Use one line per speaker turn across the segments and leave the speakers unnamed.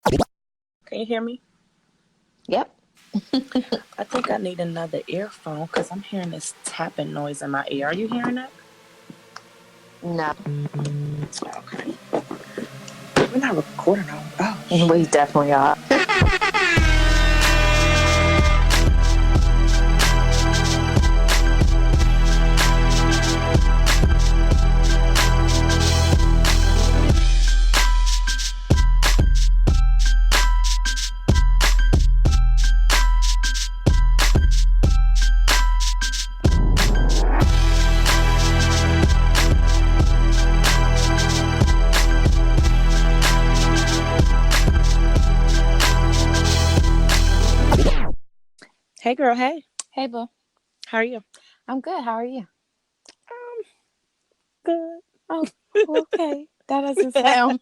Can you hear me?
Yep.
I think I need another earphone because I'm hearing this tapping noise in my ear. Are you hearing it?
No.
Okay. We're not recording on. Oh,
We
shit.
definitely are.
Hey, girl. Hey.
Hey, boo.
How are you?
I'm good. How are you?
Good.
Oh, okay. That doesn't sound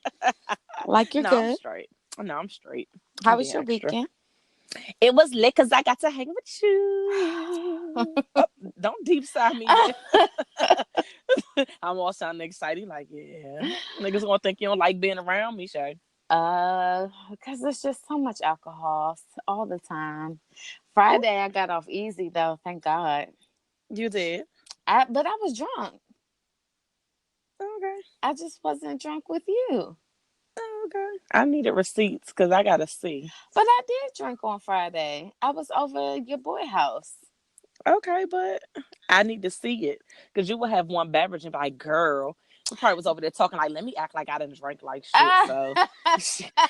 like you're
No, I'm
good.
straight. No, I'm straight.
How
I'm
was
being
your
extra.
weekend?
It was lit because I got to hang with you. Oh, don't deep sigh me. I'm all sounding exciting. Like, yeah. Niggas gonna think you don't like being around me, Shay.
Because there's just so much alcohol all the time. Friday, I got off easy though. Thank God.
You did.
But I was drunk.
Okay.
I just wasn't drunk with you.
Okay. I needed receipts because I gotta see.
But I did drink on Friday. I was over your boy house.
Okay, but I need to see it because you will have one beverage and be like, "Girl," we probably was over there talking like, "Let me act like I didn't drink like shit." So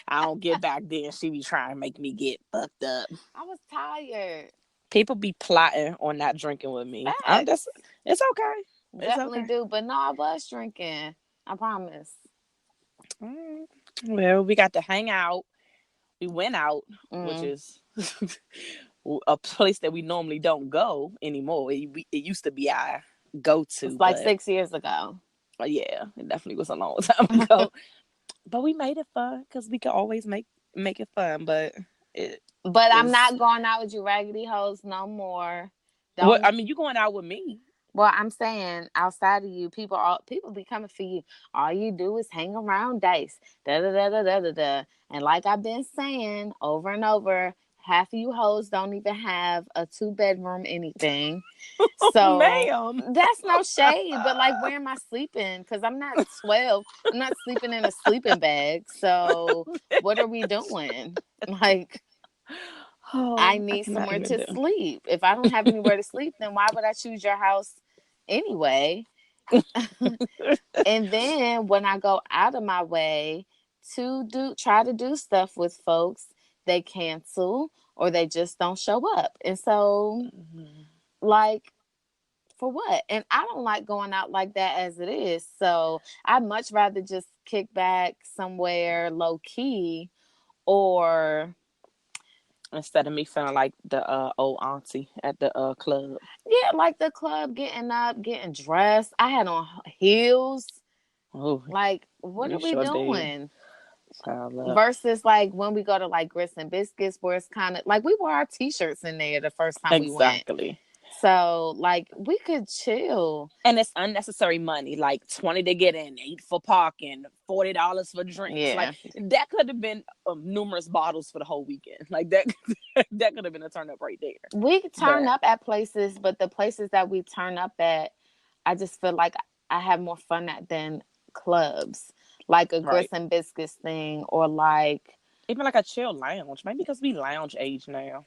I don't get back then. She be trying to make me get fucked up.
I was tired.
People be plotting on not drinking with me. I'm just.
Facts.
It's okay. It's
Definitely
okay.
do. But no, I was drinking. I promise.
Mm. Well, we got to hang out. We went out, which
Mm.
is a place that we normally don't go anymore. It used to be our go
It's
to,
like
but
6 years ago.
yeah, it definitely was a long time ago. But we made it fun because we could always make it fun. But it
But I'm
was
not going out with you raggedy hoes no more.
what
Don't.
I mean. You going out with me?
Well, I'm saying outside of you, people be coming for you. All you do is hang around Dice. Da da da da da da da. And like I've been saying over and over, half of you hoes don't even have a 2 bedroom anything. So
Ma'am.
that's no shade, but like, where am I sleeping? Because I'm not 12. I'm not sleeping in a sleeping bag. So what are we doing? Like, I
Oh, I
need
cannot
somewhere
even
to
do.
sleep. If I don't have anywhere to sleep, then why would I choose your house anyway? And then when I go out of my way to try to do stuff with folks, they cancel or they just don't show up. And so,
Mhm.
like, for what? And I don't like going out like that as it is. So I'd much rather just kick back somewhere low key or
Instead of me feeling like the old auntie at the club.
yeah, like the club, getting up, getting dressed. I had on heels.
Oh,
Like, what
you
are we
sure did.
doing?
Child up.
Versus like when we go to like Grits and Biscuits, where it's kind of like we wore our t-shirts in there the first time we went.
Exactly.
So like we could chill.
And it's unnecessary money, like 20 to get in, 8 for parking, $40 for drinks. Like
Yeah.
that could have been numerous bottles for the whole weekend. Like that, that could have been a turn up right there.
We turn
But
up at places, but the places that we turn up at, I just feel like I have more fun at than clubs. Like a
right,
Grits and Biscuits thing or like
even like a chill lounge, maybe because we lounge age now.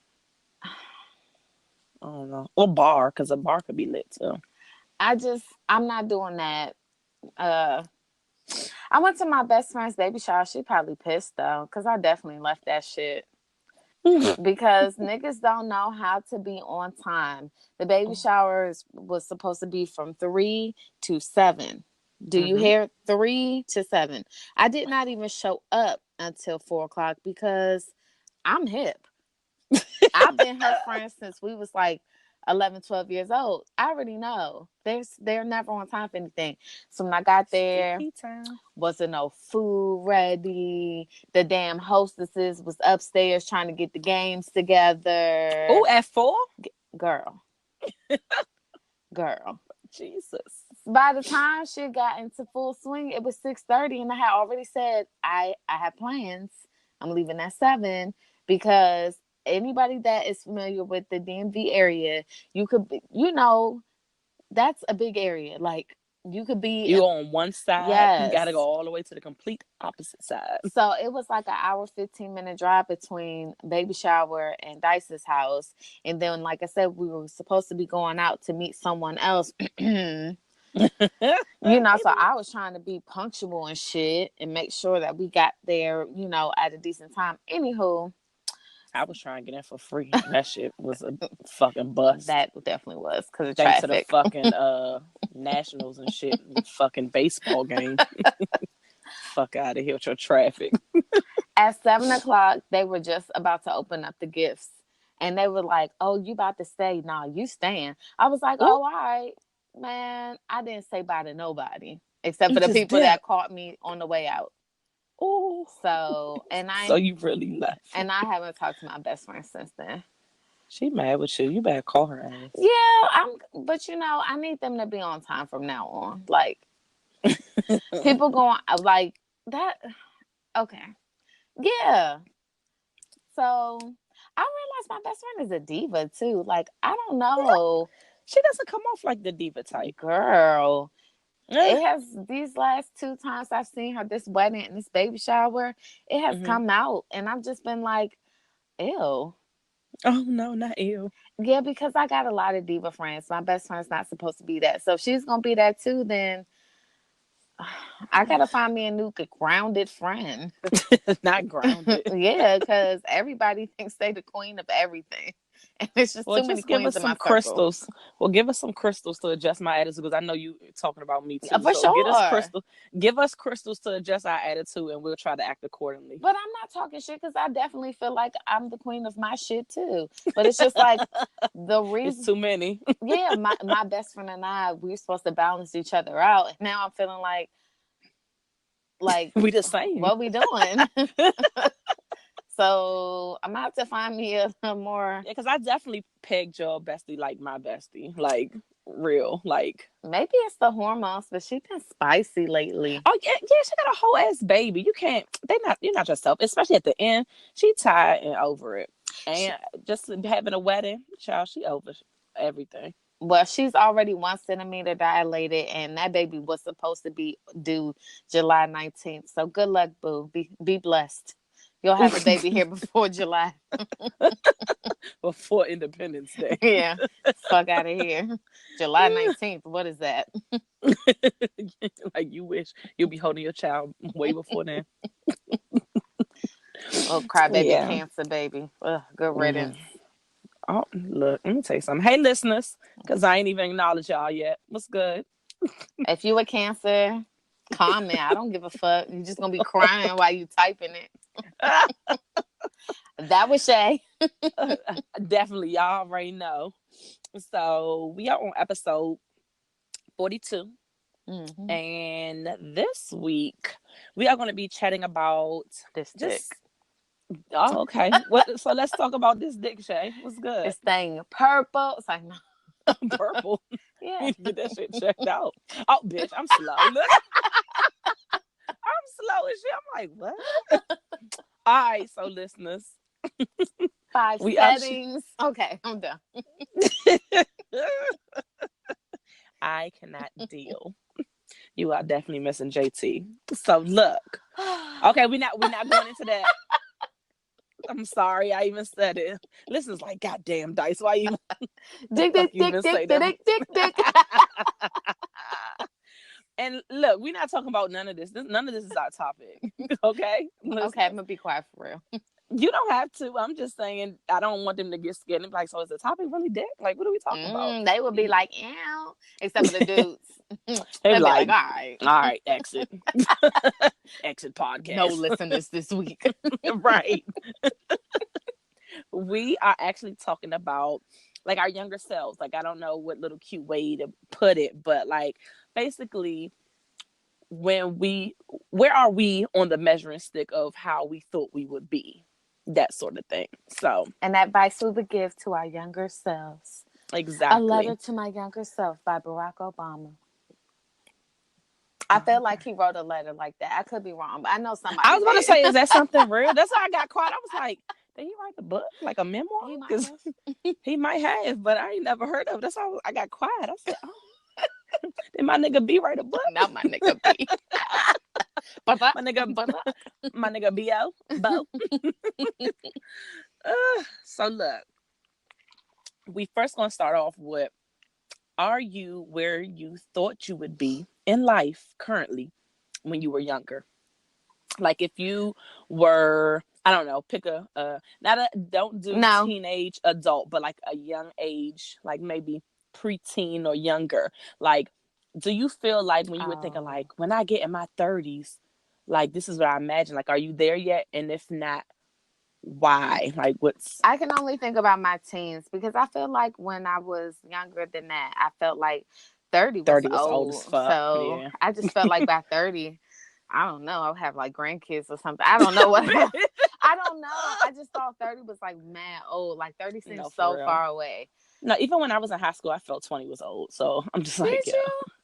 I don't know, or bar because a bar could be lit too.
I'm not doing that. Uh I went to my best friend's baby shower. She probably pissed though, because I definitely left that shit. Because niggas don't know how to be on time. The baby shower was supposed to be from 3 to 7. Do you
Mm-hmm.
hear? 3 to 7. I did not even show up until 4 o'clock because I'm hip. I've been her friend since we was like 11, 12 years old. I already know. They're never on time for anything. So when I got there,
Sticky time.
wasn't no food ready. The damn hostesses was upstairs trying to get the games together.
Oh, at 4?
Girl, girl.
Jesus.
By the time she got into full swing, it was 6:30, and I had already said I have plans. I'm leaving at 7 because anybody that is familiar with the DMV area, you could be, that's a big area. Like you could be
You on one side, you gotta go
yes.
all the way to the complete opposite side.
So it was like an hour, 15-minute drive between baby shower and Dice's house. And then, like I said, we were supposed to be going out to meet someone else. So I was trying to be punctual and shit and make sure that we got there, at a decent time. Anywho,
I was trying to get in for free. That shit was a fucking bust.
that definitely was because of
Thanks to the
traffic.
fucking nationals and shit, fucking baseball game. Fuck out of here with your traffic.
At 7 o'clock, they were just about to open up the gifts. And they were like, "Oh, you about to stay? Nah, you staying." I was like,
Ooh.
"Oh, all right." Man, I didn't say bye to nobody except for the
Just
people
dip.
that caught me on the way out.
Oh,
So
you really left.
And I haven't talked to my best friend since then.
She mad with you. You better call her ass.
Yeah, but I need them to be on time from now on. Like people going like that. Okay, yeah. So I realized my best friend is a diva too. Like I don't know.
She doesn't come off like the diva type.
Girl, it has these last 2 times I've seen her, this wedding and this baby shower, it has come out, and I've just been like, ew.
Oh no, not ew.
Yeah, because I got a lot of diva friends. My best friend's not supposed to be that. So if she's gonna be that too, then I gotta find me a new grounded friend.
Not grounded.
Yeah, because everybody thinks they the queen of everything. And it's just too many
give
queens
us
in my
some
circle.
crystals. Well, give us some crystals to adjust my attitude because I know you talking about me too.
For
so
sure.
Give us crystals to adjust our attitude, and we'll try to act accordingly.
But I'm not talking shit because I definitely feel like I'm the queen of my shit too. But it's just like the reason.
It's too many.
Yeah, my best friend and I, we're supposed to balance each other out. And now I'm feeling like
we the same.
What we doing? So I'm gonna have to find me a more.
Yeah, because I definitely pegged your bestie like my bestie, like real, like.
Maybe it's the hormones, but she's been spicy lately.
Oh yeah, she got a whole ass baby. You can't. You're not yourself, especially at the end. She tired and over it, and just having a wedding, child. She over everything.
Well, she's already 1 centimeter dilated, and that baby was supposed to be due July 19th. So good luck, boo. Be blessed. You'll have a baby here before July.
Before Independence Day.
Yeah. Fuck out of here. July 19th. What is that?
Like you wish you'll be holding your child way before then.
Oh, crybaby cancer baby. Ugh, good riddance.
Oh, look, let me tell you something. Hey, listeners, because I ain't even acknowledged y'all yet. What's good?
If you a Cancer, comment. I don't give a fuck. You're just going to be crying while you typing it. That was Shay.
Definitely, y'all already know. So we are on episode 42. Mm-hmm. And this week, we are going to be chatting about
this dick.
Oh, okay. So let's talk about this dick, Shay. What's good?
This thing purple. It's like, no.
Purple?
Yeah.
You need to get that shit checked out. Oh, bitch, I'm slow. Look. I'm slow as shit. I'm like, what? All right, so listeners.
5 settings. Okay, I'm done.
I cannot deal. You are definitely missing JT. So look. Okay, we're not going into that. I'm sorry, I even said it. Listeners like, goddamn, Dice, why you
dick.
And look, we're not talking about none of this. None of this is our topic. Okay? Listeners.
Okay, I'm gonna be quiet for real.
You don't have to. I'm just saying I don't want them to get scared and be like, so is the topic really dick? Like, what are we talking about?
They would be like, ew. Except for the dudes.
They'd be like,
all right,
exit. Exit podcast.
No listeners this week.
Right. We are actually talking about like our younger selves. Like, I don't know what little cute way to put it, but like basically where are we on the measuring stick of how we thought we would be? That sort of thing. So,
and advice we would give to our younger selves.
Exactly.
A Letter to My Younger Self by Barack Obama. I feel like he wrote a letter like that. I could be wrong, but I know
I
somebody
was about to
did.
say, is that something real? That's why I got quiet. I was like, did he write a book, like a memoir?
He might
Because
have.
he might have, but I ain't never heard of it. That's why I got quiet. I said, oh, did my nigga B write a book?
Not my nigga B. But
My nigga,
but
my nigga B.O. Bo. So look, we first gonna start off with, are you where you thought you would be in life currently when you were younger? Like if you were, I don't know, pick not a, don't do
no.
teenage adult, but like a young age, like maybe preteen or younger. Like, do you feel like when you were thinking
Oh.
like, when I get in my 30s, like this is what I imagine, like, are you there yet? And if not, why? Like what's
I can only think about my teens because I feel like when I was younger than that, I felt like 30 was
30 was old as
old.
fuck.
So
Yeah.
I just felt like by 30, I don't know, I'll have like grandkids or something. I don't know what. I don't know. I just thought 30 was like mad old. Like 30 seems
No, for
so
real.
far away.
No, even when I was in high school, I felt 20 was old. So I'm just like,
Did
yeah,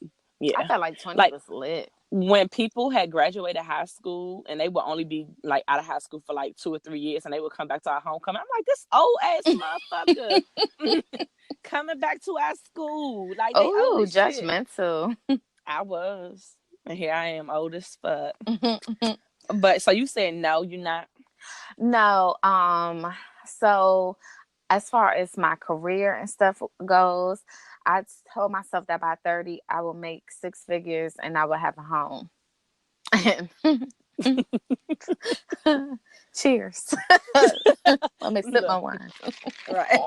you? I
yeah.
felt like 20
Like
was lit.
when people had graduated high school and they would only be like out of high school for like 2 or 3 years and they would come back to our homecoming, I'm like, this old ass motherfucker coming back to our school. Like they old
Oh,
as shit.
judgmental.
I was. And here I am, old as fuck. But so you saying no, you're not?
No, so as far as my career and stuff goes, I told myself that by 30 I will make six figures and I will have a home. Cheers. Let me sip my
Look,
wine.
right.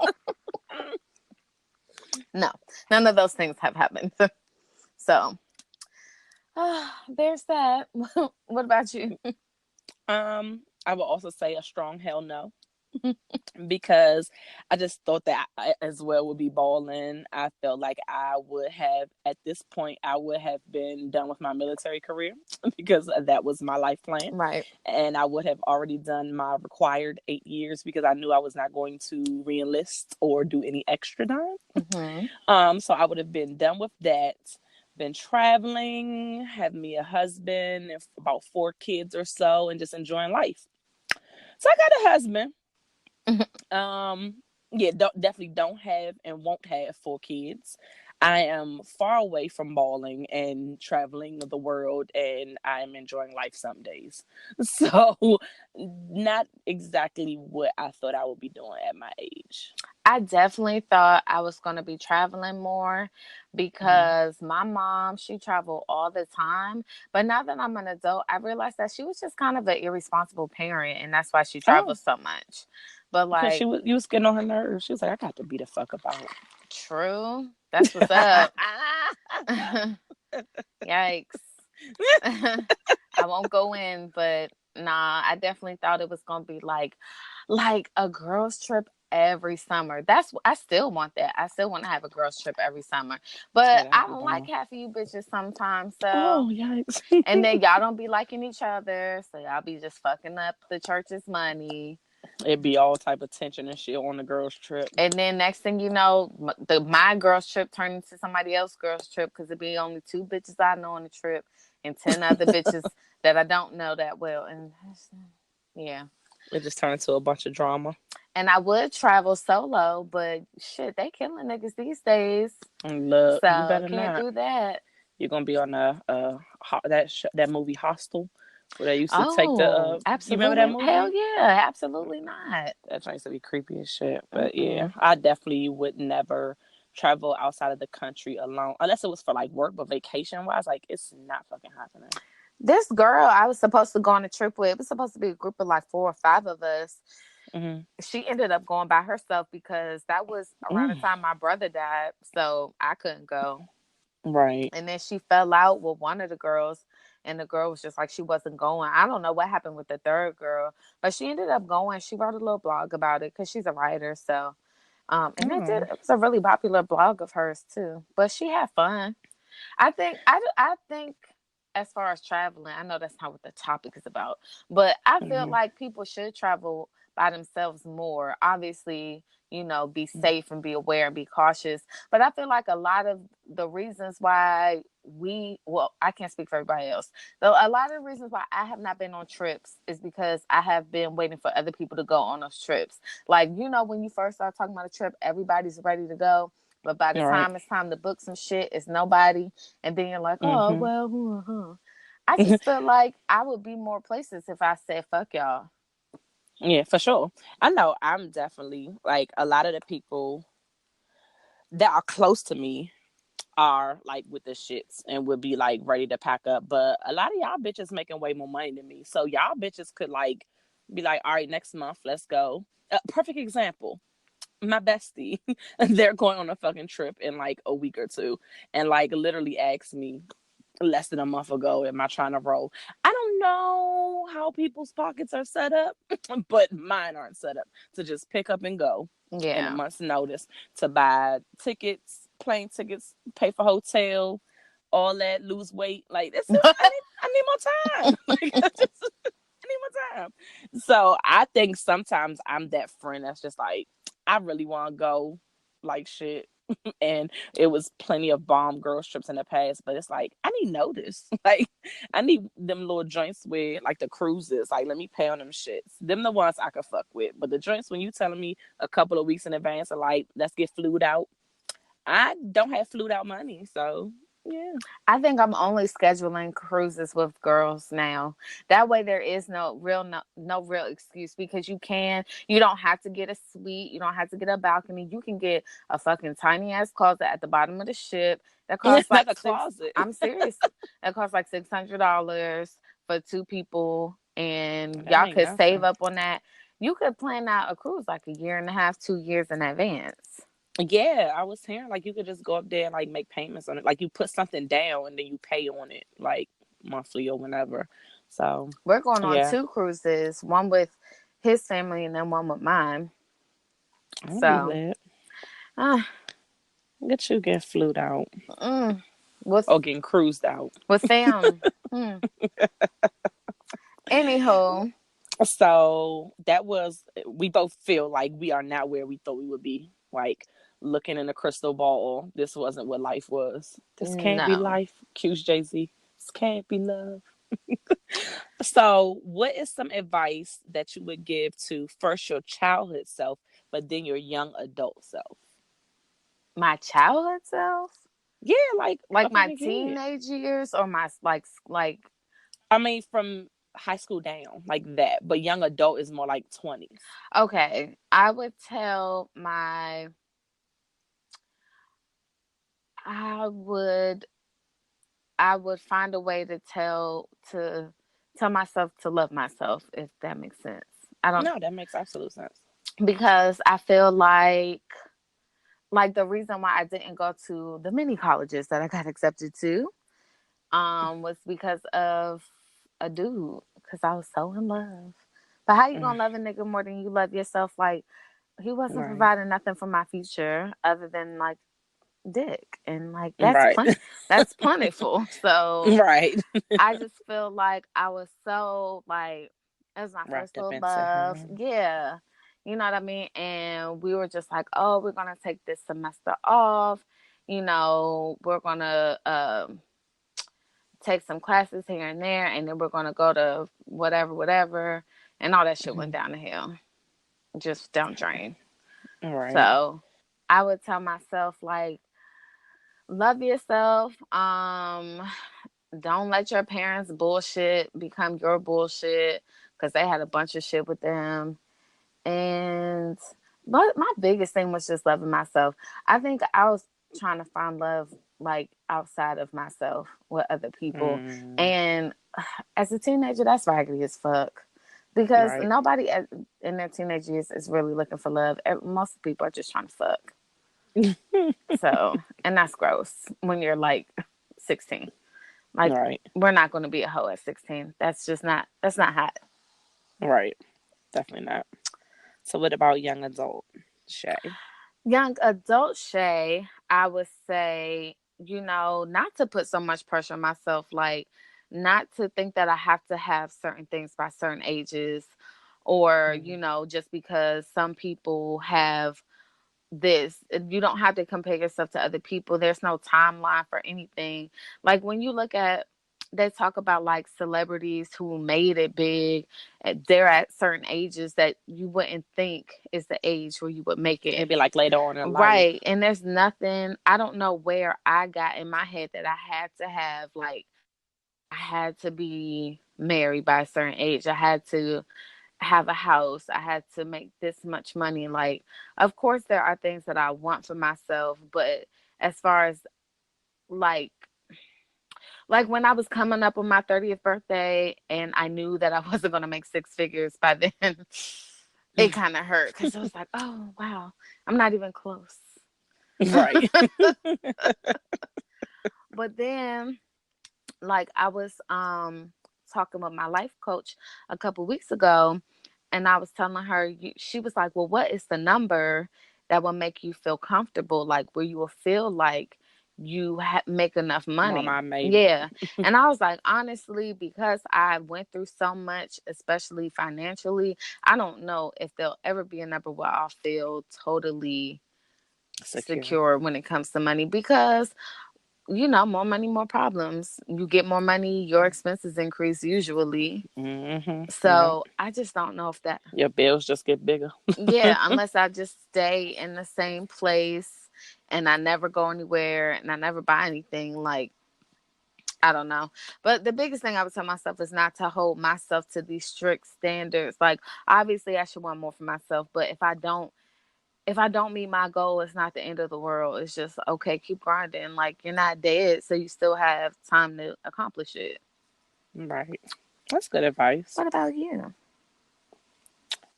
No, none of those things have happened. So there's that. What about you?
I will also say a strong hell no. Because I just thought that I as well would be balling. I felt like I would have, at this point, I would have been done with my military career because that was my life plan.
Right.
And I would have already done my required 8 years because I knew I was not going to reenlist or do any extra time.
Mm-hmm.
So I would have been done with that. Been traveling, have me a husband and about 4 kids or so, and just enjoying life. So I got a husband. Um, yeah, definitely don't have and won't have 4 kids. I am far away from balling and traveling the world, and I am enjoying life some days. So, not exactly what I thought I would be doing at my age.
I definitely thought I was going to be traveling more
Mm-hmm.
because my mom, she traveled all the time. But now that I'm an adult, I realized that she was just kind of an irresponsible parent, and that's why she
Oh,
travels so much. But
because
like,
you was getting on her nerves. She was like, I got to be the fuck about.
true, that's what's up. Yikes. I won't go in, but nah, I definitely thought it was gonna be like a girls trip every summer. I still want that. I still want to have a girls trip every summer.
Yeah,
But
that'd
I
be
don't like
bomb.
half of you bitches sometimes. So
Oh, yikes.
and then y'all don't be liking each other, so y'all be just fucking up the church's money.
It'd be all type of tension and shit on the girls' trip.
And then next thing you know, my girls trip turned into somebody else's girls trip because it'd be only two bitches I know on the trip and 10 other bitches that I don't know that well. And yeah.
It just turned into a bunch of drama.
And I would travel solo, but shit, they killing niggas these days.
And look, you
So
better
can't
not.
do that.
You're gonna be on that movie Hostel, where they used to take the.
Oh,
You remember that
absolutely. Hell
movie?
yeah, absolutely not.
That tries to be creepy as shit. But yeah,
Mm-mm.
I definitely would never travel outside of the country alone, unless it was for like work. But vacation wise, like it's not fucking happening.
This girl I was supposed to go on a trip with, it was supposed to be a group of like 4 or 5 of us.
Mm-hmm.
She ended up going by herself because that was around the
Mm.
time my brother died. So I couldn't go.
Right.
And then she fell out with one of the girls, and the girl was just like she wasn't going. I don't know what happened with the third girl, but she ended up going. She wrote a little blog about it because she's a writer. So, and
Mm.
it was a really popular blog of hers too. But she had fun. I think as far as traveling, I know that's not what the topic is about, but I feel
Mm-hmm.
like people should travel, by themselves more. Obviously, be safe and be aware and be cautious. But I feel like a lot of the reasons why I can't speak for everybody else. Though a lot of the reasons why I have not been on trips is because I have been waiting for other people to go on those trips. Like, when you first start talking about a trip, everybody's ready to go. But by the
Right.
time it's time to book some shit, it's nobody. And then you're like, oh,
Mm-hmm.
well, I just feel like I would be more places if I said, fuck y'all.
Yeah, for sure. I know I'm definitely like a lot of the people that are close to me are like with the shits and would be like ready to pack up. But a lot of y'all bitches making way more money than me. So y'all bitches could like be like, all right, next month, let's go. Perfect example. My bestie, they're going on a fucking trip in like a week or two and like literally asked me less than a month ago, am I trying to roll? I don't know how people's pockets are set up, but mine aren't set up to just pick up and go in a
Yeah.
month's notice to buy tickets, plane tickets, pay for hotel, all that, lose weight. Like this is I need more time. Like I need more time. So I think sometimes I'm that friend that's just like, I really want to go like shit. And it was plenty of bomb girls trips in the past, but it's like I need notice. Like I need them little joints where like the cruises, like let me pay on them shits. Them the ones I could fuck with. But the joints when you telling me a couple of weeks in advance are like, let's get flued out. I don't have flued out money, so yeah.
I think I'm only scheduling cruises with girls now. That way there is no real excuse because you don't have to get a suite, you don't have to get a balcony. You can get a fucking tiny ass closet at the bottom of the ship that costs
Not
like
a closet.
I'm serious. That costs like $600 for two people and
That
y'all
ain't
could save
nothing.
up on that. You could plan out a cruise like a year and a half, 2 years in advance.
Yeah, I was hearing like you could just go up there and like make payments on it. Like you put something down and then you pay on it like monthly or whenever. So
We're going on
yeah,
2 cruises, one with his family and then one with mine.
I'll be
So,
lit.
uh,
Get you get flued out
mm, with
or getting cruised out.
with them. Hmm. Anywho,
So that was we both feel like we are not where we thought we would be. Like looking in a crystal ball, this wasn't what life was. This can't be
no.
life. Accuse Jay-Z. This can't be love. So, what is some advice that you would give to first your childhood self, but then your young adult self?
My childhood self,
Yeah, like a
like my
fucking kid.
teenage years, or my like.
I mean, from high school down, like that. But young adult is more like 20s.
Okay, I would I would find a way to tell myself to love myself, if that makes sense. I don't
No, that makes absolute sense.
because I feel like the reason why I didn't go to the many colleges that I got accepted to was because of a dude, because I was so in love. But how you
Mm,
gonna love a nigga more than you love yourself? Like, he wasn't
right.
providing nothing for my future other than like dick, and like
Right.
that's plentiful. So
Right.
I just feel like I was so like, it was my first
Wrapped up
little
into
love.
him.
Yeah. You know what I mean? And we were just like, oh, we're going to take this semester off. We're going to take some classes here and there. And then we're going to go to whatever, whatever. And all that shit went
Mhm.
down the hill, just down the drain.
Right.
So I would tell myself, like, love yourself. Don't let your parents' bullshit become your bullshit because they had a bunch of shit with them. And but my biggest thing was just loving myself. I think I was trying to find love like outside of myself with other people.
Mm,
And as a teenager, that's raggedy as fuck. Because
right.
nobody in their teenage years is really looking for love. Most people are just trying to fuck. So, and that's gross when you're like 16. Like,
Right.
we're not going to be a hoe at 16. That's not hot.
Right. Definitely not. So, what about young adult Shay?
Young adult Shay, I would say, not to put so much pressure on myself, like, not to think that I have to have certain things by certain ages, or,
Mm-hmm.
just because some people have this, you don't have to compare yourself to other people. There's no timeline for anything. Like when you look at, they talk about like celebrities who made it big, they're at certain ages that you wouldn't think is the age where you would make it.
It'd be like later on in life.
Right. And there's nothing, I don't know where I got in my head that I had to have, like, I had to be married by a certain age. I had to have a house. I had to make this much money. Like, of course, there are things that I want for myself, but as far as like, when I was coming up on my 30th birthday and I knew that I wasn't going to make six figures by then, it kind of hurt because it was like, oh, wow, I'm not even close.
Right.
But then, like, I was talking with my life coach a couple weeks ago, and I was telling her, she was like, well, what is the number that will make you feel comfortable, like where you will feel like you make enough
Mom,
money?
I made it.
Yeah. And I was like, honestly, because I went through so much, especially financially, I don't know if there'll ever be a number where I'll feel totally
Secure.
secure when it comes to money, because more money, more problems. You get more money, your expenses increase usually.
Mm-hmm. Yeah.
So I just don't know if that,
Your bills just get bigger.
yeah, unless I just stay in the same place and I never go anywhere and I never buy anything, like, I don't know. But the biggest thing I would tell myself is not to hold myself to these strict standards. Like, obviously I should want more for myself, but if I don't meet my goal, it's not the end of the world. It's just, okay, keep grinding. Like, you're not dead, so you still have time to accomplish it.
Right. That's good advice.
What about you?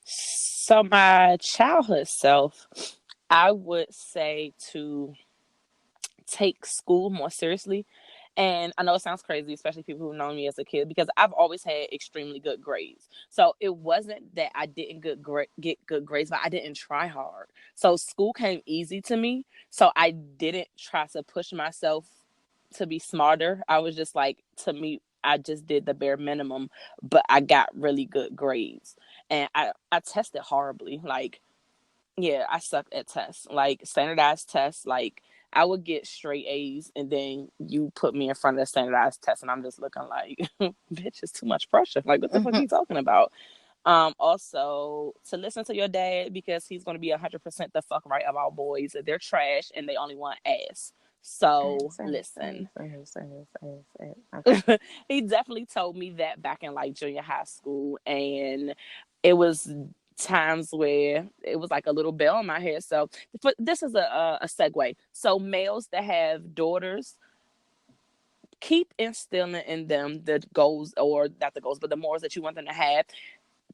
So my childhood self, I would say to take school more seriously. And I know it sounds crazy, especially people who've known me as a kid, because I've always had extremely good grades. So it wasn't that I didn't get good grades, but I didn't try hard. So school came easy to me. So I didn't try to push myself to be smarter. I was just like, to me, I just did the bare minimum, but I got really good grades. And I tested horribly. Like, yeah, I sucked at tests, like standardized tests. Like, I would get straight A's, and then you put me in front of the standardized test, and I'm just looking like, bitch, it's too much pressure. Like, what the fuck are
Mm-hmm.
you talking about? Also to listen to your dad, because he's going to be 100% the fuck right about boys. They're trash and they only want ass. So listen.
Okay.
He definitely told me that back in like junior high school, and it was times where it was like a little bell in my head. So this is a segue. So males that have daughters, keep instilling in them the goals, or not the goals, but the morals that you want them to have.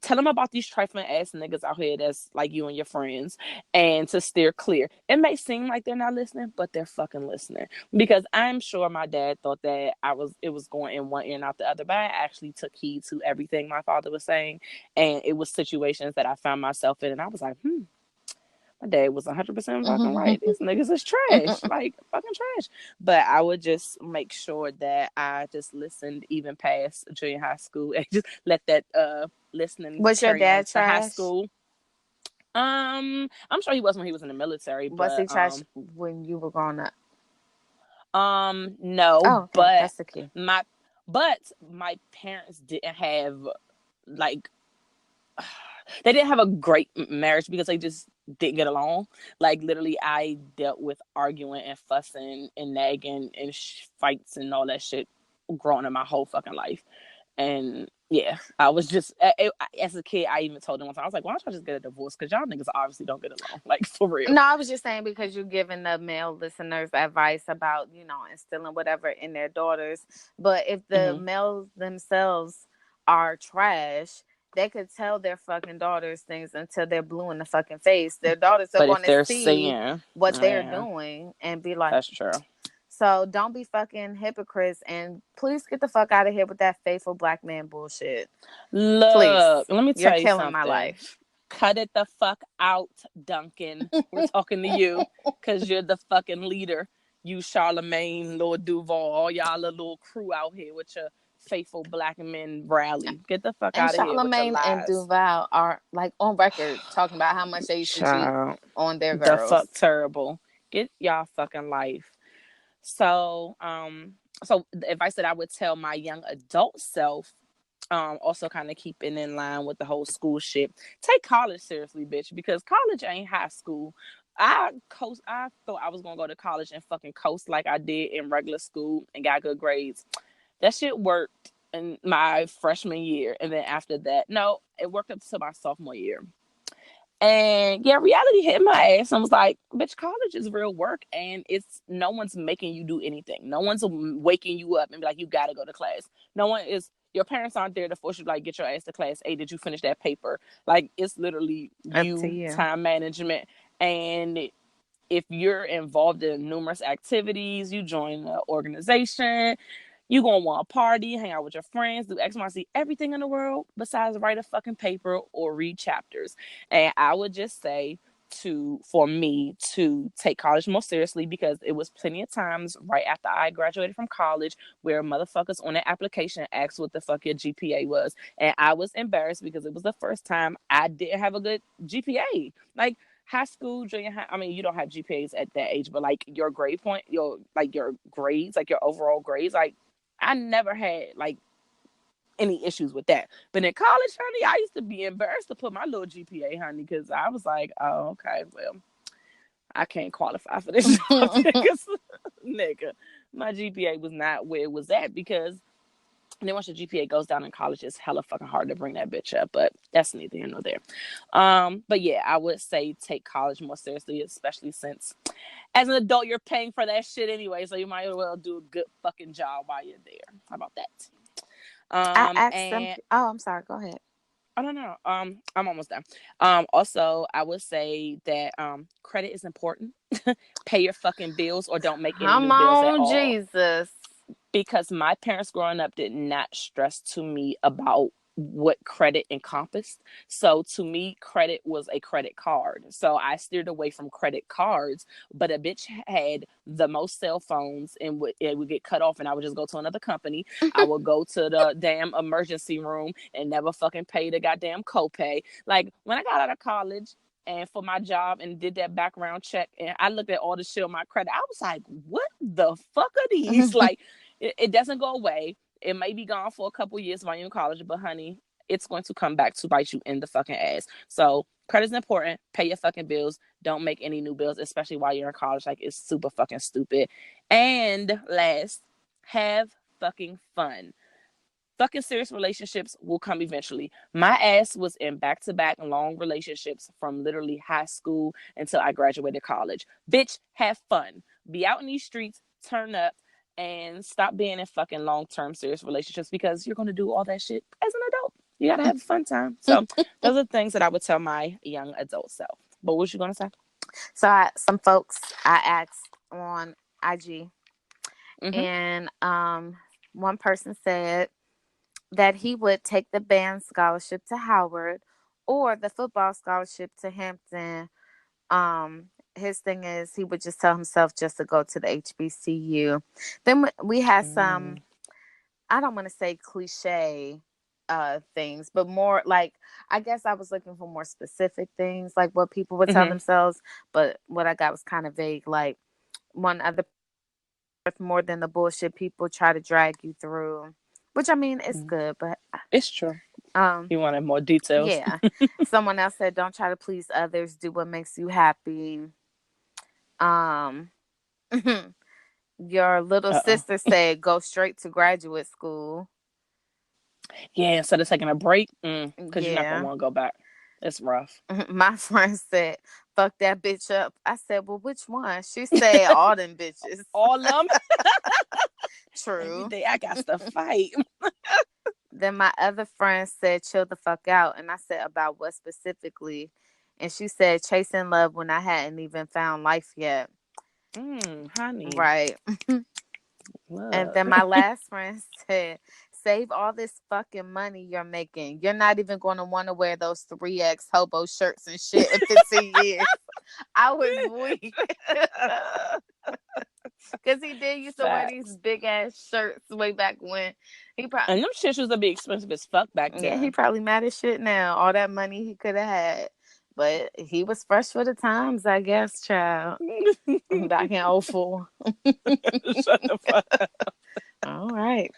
Tell them about these trifling ass niggas out here that's like you and your friends, and to steer clear. It may seem like they're not listening, but they're fucking listening. Because I'm sure my dad thought that it was going in one ear and out the other, but I actually took heed to everything my father was saying. And it was situations that I found myself in, and I was like, my dad was 100% fucking right. These niggas is trash, like fucking trash. But I would just make sure that I just listened even past junior high school, and just let that listening
Was your
carry on
dad
to high
trash?
school. I'm sure he was when he was in the military,
Was
but
he trash when you were growing up?
no,
Oh, okay. That's the key.
my but my parents didn't have like they didn't have a great marriage, because they just didn't get along. Like, literally, I dealt with arguing and fussing and nagging and fights and all that shit growing up my whole fucking life. And yeah, I was just as a kid, I even told them one time, I was like, why don't y'all just get a divorce, because y'all niggas obviously don't get along, like, for real.
No, I was just saying because you're giving the male listeners advice about, instilling whatever in their daughters. But if the
Mm-hmm.
males themselves are trash, they could tell their fucking daughters things until they're blue in the fucking face. Their daughters are
But if
going to
they're
see
seeing,
what they're
yeah,
doing and be like,
that's true.
so don't be fucking hypocrites, and please get the fuck out of here with that faithful black man bullshit.
Look,
Please.
let me
You're
tell you
killing my
something.
life.
Cut it the fuck out, Duncan. We're talking to you, because you're the fucking leader. You, Charlemagne, Lord Duval, all y'all a little crew out here with your faithful black men rally. Get the fuck
And
out of here with your
Charlamagne and
lies.
Duval are like on record talking about how much they used to cheat
Child,
on their
the fuck
girls.
terrible. Get y'all fucking life. So, so the advice that I would tell my young adult self, also kind of keeping in line with the whole school shit. Take college seriously, bitch, because college ain't high school. I thought I was gonna go to college and fucking coast like I did in regular school and got good grades. That shit worked in my freshman year, and then after that, no, it worked up to my sophomore year. And yeah, reality hit my ass and was like, bitch, college is real work and it's no one's making you do anything. No one's waking you up and be like, you gotta go to class. No one is, your parents aren't there to force you to like get your ass to class. Hey, did you finish that paper? Like it's literally
Up to
you,
you.
time management. And if you're involved in numerous activities, you join an organization, you gonna want to party, hang out with your friends, do X, Y, Z, everything in the world besides write a fucking paper or read chapters. And I would just say for me to take college more seriously because it was plenty of times right after I graduated from college where motherfuckers on the application asked what the fuck your GPA was. And I was embarrassed because it was the first time I didn't have a good GPA. Like high school, junior high, I mean, you don't have GPAs at that age, but like your grade point, your grades, like your overall grades, like I never had like any issues with that. But in college, honey, I used to be embarrassed to put my little GPA, honey, because I was like, oh, okay, well, I can't qualify for this job because, nigga, my GPA was not where it was at because and then once your GPA goes down in college, it's hella fucking hard to bring that bitch up. But that's neither here nor there. But yeah, I would say take college more seriously, especially since as an adult you're paying for that shit anyway, so you might as well do a good fucking job while you're there. How about that?
I asked them.
And
Oh, I'm sorry. Go ahead.
I don't know. I'm almost done. Also, I would say that credit is important. Pay your fucking bills or don't make any
Come
new bills at
on,
all.
Jesus.
Because my parents growing up did not stress to me about what credit encompassed. So to me, credit was a credit card. So I steered away from credit cards, but a bitch had the most cell phones and it would get cut off and I would just go to another company. I would go to the damn emergency room and never fucking pay the goddamn copay. Like when I got out of college, and for my job and did that background check and I looked at all the shit on my credit, I was like, what the fuck are these? Like it doesn't go away. It may be gone for a couple years while you're in college, but honey, it's going to come back to bite you in the fucking ass. So credit's important. Pay your fucking bills. Don't make any new bills, especially while you're in college. Like it's super fucking stupid. And last, have fucking fun. Fucking serious relationships will come eventually. My ass was in back-to-back long relationships from literally high school until I graduated college. Bitch, have fun. Be out in these streets, turn up, and stop being in fucking long-term serious relationships because you're going to do all that shit as an adult. You got to have a fun time. So those are things that I would tell my young adult self. But what was you going to say?
So some folks I asked on IG,
Mm-hmm.
and one person said that he would take the band scholarship to Howard or the football scholarship to Hampton. His thing is he would just tell himself just to go to the HBCU. Then we had some, I don't want to say cliche things, but more like, I guess I was looking for more specific things, like what people would tell themselves. But what I got was kind of vague. Like one other, more than the bullshit people try to drag you through. Which I mean, it's good, but
it's true. You wanted more details?
Yeah. Someone else said, "Don't try to please others. Do what makes you happy." Your little sister said, "Go straight to graduate school."
Yeah, instead of taking a break, because you're not gonna
Yeah.
want to go back. It's rough.
My friend said, "Fuck that bitch up." I said, "Well, which one?" She said, "All them bitches."
All them.
True.
Every day I got to fight.
Then my other friend said, "Chill the fuck out." And I said, "About what specifically?" And she said, "Chasing love when I hadn't even found life yet."
Honey.
Right. And then my last friend said, "Save all this fucking money you're making. You're not even going to want to wear those 3X hobo shirts and shit in 15 years. I was weak. Because he did used to wear these
Facts.
big ass shirts way back when. He probably
And them shits used to be expensive as fuck back
Yeah, he
then.
probably mad as shit now. All that money he could have had. But he was fresh for the times, I guess, child. Back in '04.
Shut the fuck up.
All right.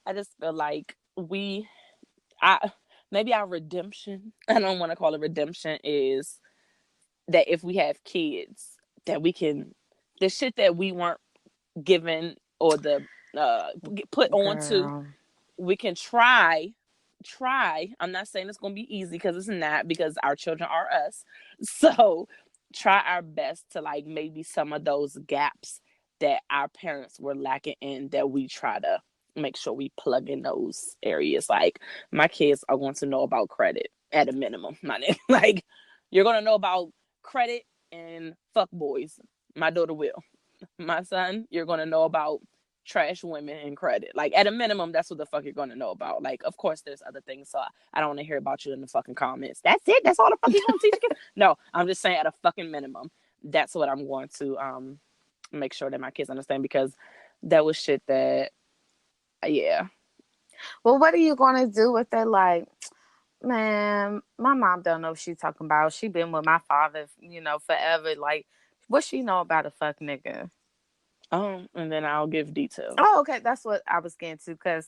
I just feel like I maybe our redemption. I don't want to call it redemption. Is that if we have kids, that we can the shit that we weren't given or the put onto,
Girl.
we can try. I'm not saying it's going to be easy, because it's not, because our children are us. So try our best to, like, maybe some of those gaps that our parents were lacking in, that we try to make sure we plug in those areas. Like, my kids are going to know about credit at a minimum. Like, you're going to know about credit and fuck boys. My daughter will. My son, you're going to know about trash women and credit. Like, at a minimum, that's what the fuck you're going to know about. Like, of course there's other things, so I don't want to hear about you in the fucking comments. That's it, that's all the fuck you're going to teach your kids. No, I'm just saying, at a fucking minimum, that's what I'm going to make sure that my kids understand, because that was shit that, yeah.
Well, what are you going to do with it? Like, man, my mom don't know what she talking about. She been with my father, forever. Like, what she know about a fuck nigga?
And then I'll give details.
Oh, okay. That's what I was getting to, because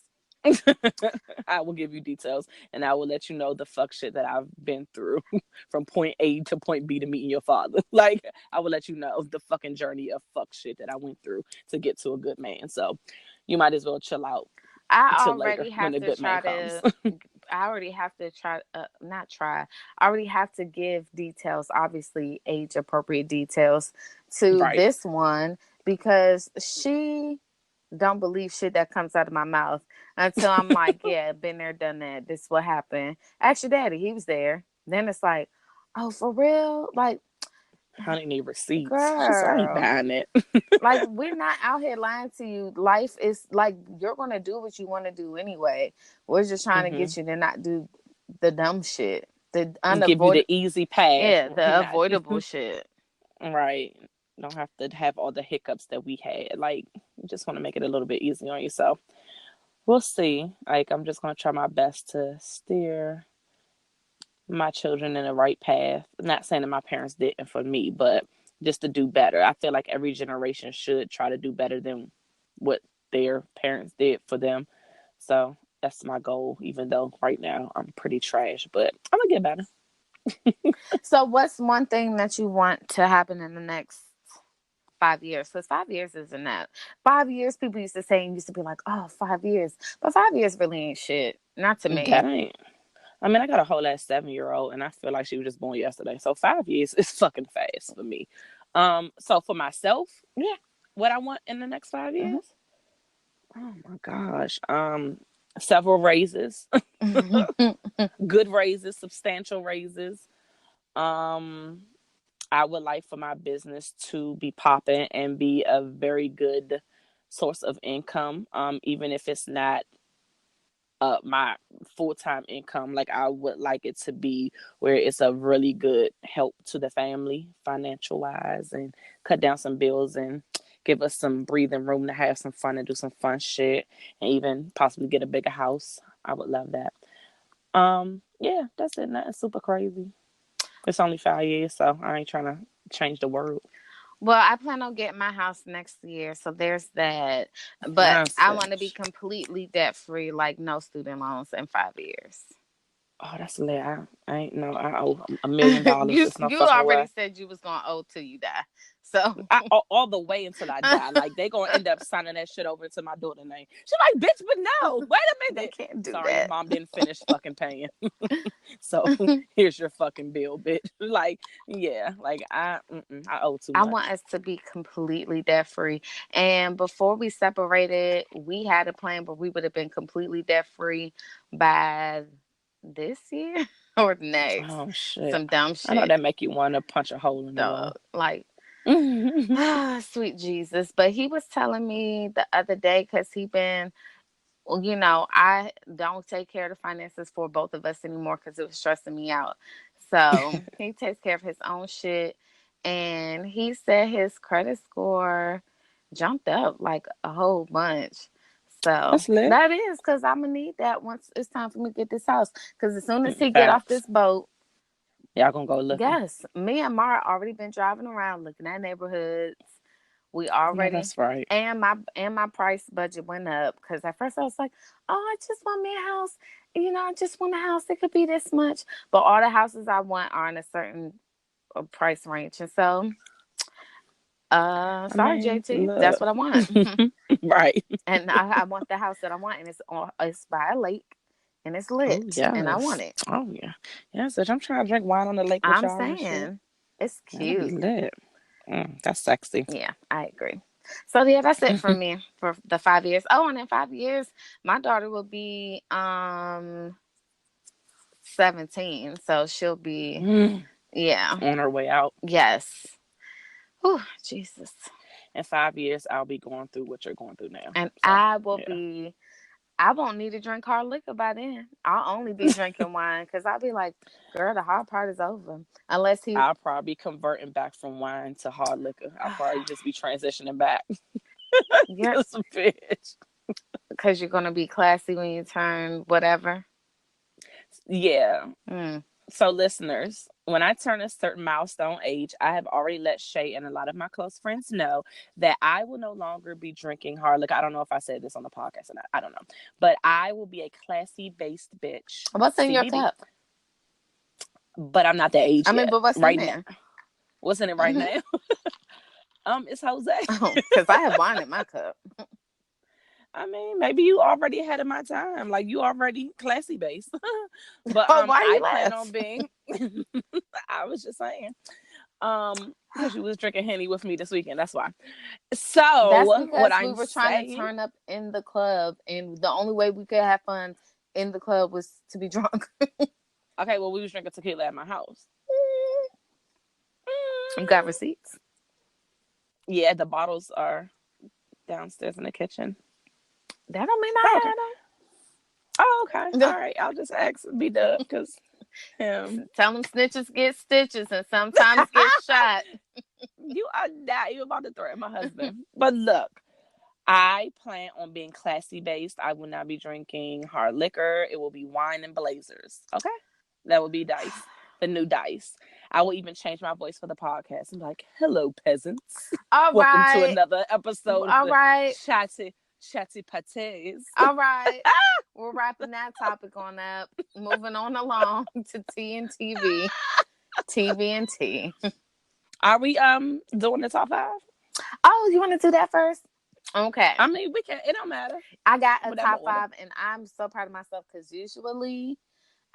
I will give you details, and I will let you know the fuck shit that I've been through from point A to point B to meeting your father. Like, I will let you know the fucking journey of fuck shit that I went through to get to a good man. So you might as well chill out
I
until later
already
when
have
the
to
good man
try
comes.
to. I already have to try. Not try. I already have to give details, obviously age appropriate details, to
Right.
this one, because she don't believe shit that comes out of my mouth until I'm like, yeah, been there, done that. This what happened. Ask your daddy, he was there. Then it's like, oh, for real? Like,
I don't need receipts. So I ain't
girl.
buying it.
Like, we're not out here lying to you. Life is like, you're gonna do what you want to do anyway. We're just trying to
Hmm.
get you to not do the dumb shit, the
Give you the
unavoidable,
easy path.
yeah, the
Not
avoidable shit.
right. Don't have to have all the hiccups that we had. Like, you just want to make it a little bit easier on yourself. We'll see. Like, I'm just gonna try my best to steer my children in the right path. Not saying that my parents didn't for me, but just to do better. I feel like every generation should try to do better than what their parents did for them. So that's my goal, even though right now I'm pretty trash, but I'm gonna get better.
So, what's one thing that you want to happen in the next 5 years? Because 5 years isn't that. 5 years, people used to say, and used to be like, oh, 5 years. But 5 years really ain't shit. Not to
That
me.
ain't. I mean, I got a whole ass 7-year old, and I feel like she was just born yesterday. So 5 years is fucking fast for me. So for myself,
Yeah.
what I want in the next five
Mm-hmm.
years, oh my gosh, several raises, good raises, substantial raises. Um, I would like for my business to be popping and be a very good source of income. Even if it's not my full-time income, like, I would like it to be where it's a really good help to the family financial wise, and cut down some bills and give us some breathing room to have some fun and do some fun shit, and even possibly get a bigger house. I would love that. Yeah, that's it. Nothing super crazy. It's only 5 years, so I ain't trying to change the world.
Well, I plan on getting my house next year, so there's that. But
Nice,
I want to be
bitch.
completely debt free, like no student loans in 5 years.
Oh, that's lit. I ain't know. I owe $1 million.
you
There's no
you
fucking
already
way.
said you was gonna owe till you die, so
All the way until I die. Like, they gonna end up signing that shit over to my daughter's name. She's like, bitch, but no, wait a
they
minute.
can't do
Sorry, your
that.
mom didn't finish fucking paying. So here's your fucking bill, bitch. Like, yeah, like, I owe too
I want
much.
us to be completely debt free. And before we separated, we had a plan where we would have been completely debt free by this year or next.
Oh shit.
Some dumb
I know
shit.
that make you want to punch a hole in the
Dog.
wall.
Like, ah, sweet Jesus. But he was telling me the other day, because he been, well, I don't take care of the finances for both of us anymore because it was stressing me out. So he takes care of his own shit. and he said his credit score jumped up like a whole bunch. So
That's lit.
that is because I'm gonna need that once it's time for me to get this house. Because as soon as he get off
Facts.
this boat,
Y'all gonna go looking.
yes, me and Mara already been driving around looking at neighborhoods. We
No,
already
that's right.
and my price budget went up because at first I was like, oh, I just want me a house. I just want a house that could be this much. But all the houses I want are in a certain price range, and so
I
sorry,
mean,
JT, that's
look.
what I want.
Right.
And I want the house that I want, and it's by a lake, and it's
Oh
lit, and I want
yes.
it.
Oh yeah. Yes, bitch. I'm trying to drink wine on the lake with
I'm
y'all and shit.
saying it's
That'll be
cute.
lit. That's sexy.
Yeah, I agree. So yeah, that's it for me for the 5 years. Oh, and in 5 years, my daughter will be 17, so she'll be yeah.
On our way out.
Yes. Oh, Jesus.
In 5 years, I'll be going through what you're going through now.
And
So yeah.
I won't need to drink hard liquor by then. I'll only be drinking wine because I'll be like, girl, the hard part is over. Unless he.
I'll probably be converting back from wine to hard liquor. I'll probably just be transitioning back.
Yeah.
This bitch.
Because you're going to be classy when you turn whatever.
Yeah.
Mm.
So, listeners, when I turn a certain milestone age, I have already let Shay and a lot of my close friends know that I will no longer be drinking hard liquor. I don't know if I said this on the podcast or not. I don't know. But I will be a classy based bitch.
What's in your
CBD.
cup?
But I'm not that age
I mean,
yet.
but what's
Right
in
now.
there?
What's in it right now? It's Jose.
Oh, because I have wine in my cup.
I mean, maybe you already ahead of my time. Like you already classy based. But
Oh, why you
I plan
laugh?
on being I was just saying. Because you was drinking Henny with me this weekend. That's why.
That's
So what
because we
I'm
were trying to
saying.
turn up in the club, and the only way we could have fun in the club was to be drunk.
Okay, well we was drinking tequila at my house.
You got receipts?
Yeah, the bottles are downstairs in the kitchen.
That don't mean
Oh, okay.
I
Oh, okay.
had them.
All right. I'll just ask be dub because him.
Tell them snitches get stitches and sometimes get shot.
You are not you about to threaten my husband. But look, I plan on being classy based. I will not be drinking hard liquor. It will be wine and blazers. Okay? That will be Dice. The new Dice. I will even change my voice for the podcast and be like, hello, peasants.
All
Welcome to
right.
another episode of
All
the
right.
Chatty Pattys.
All right. We're wrapping that topic on up. Moving on along to T and TV. TV and T.
Are we doing the top 5?
Oh, you want to do that first? Okay.
I mean, we can. It don't matter.
I got a
Whatever
top
order.
5, and I'm so proud of myself because usually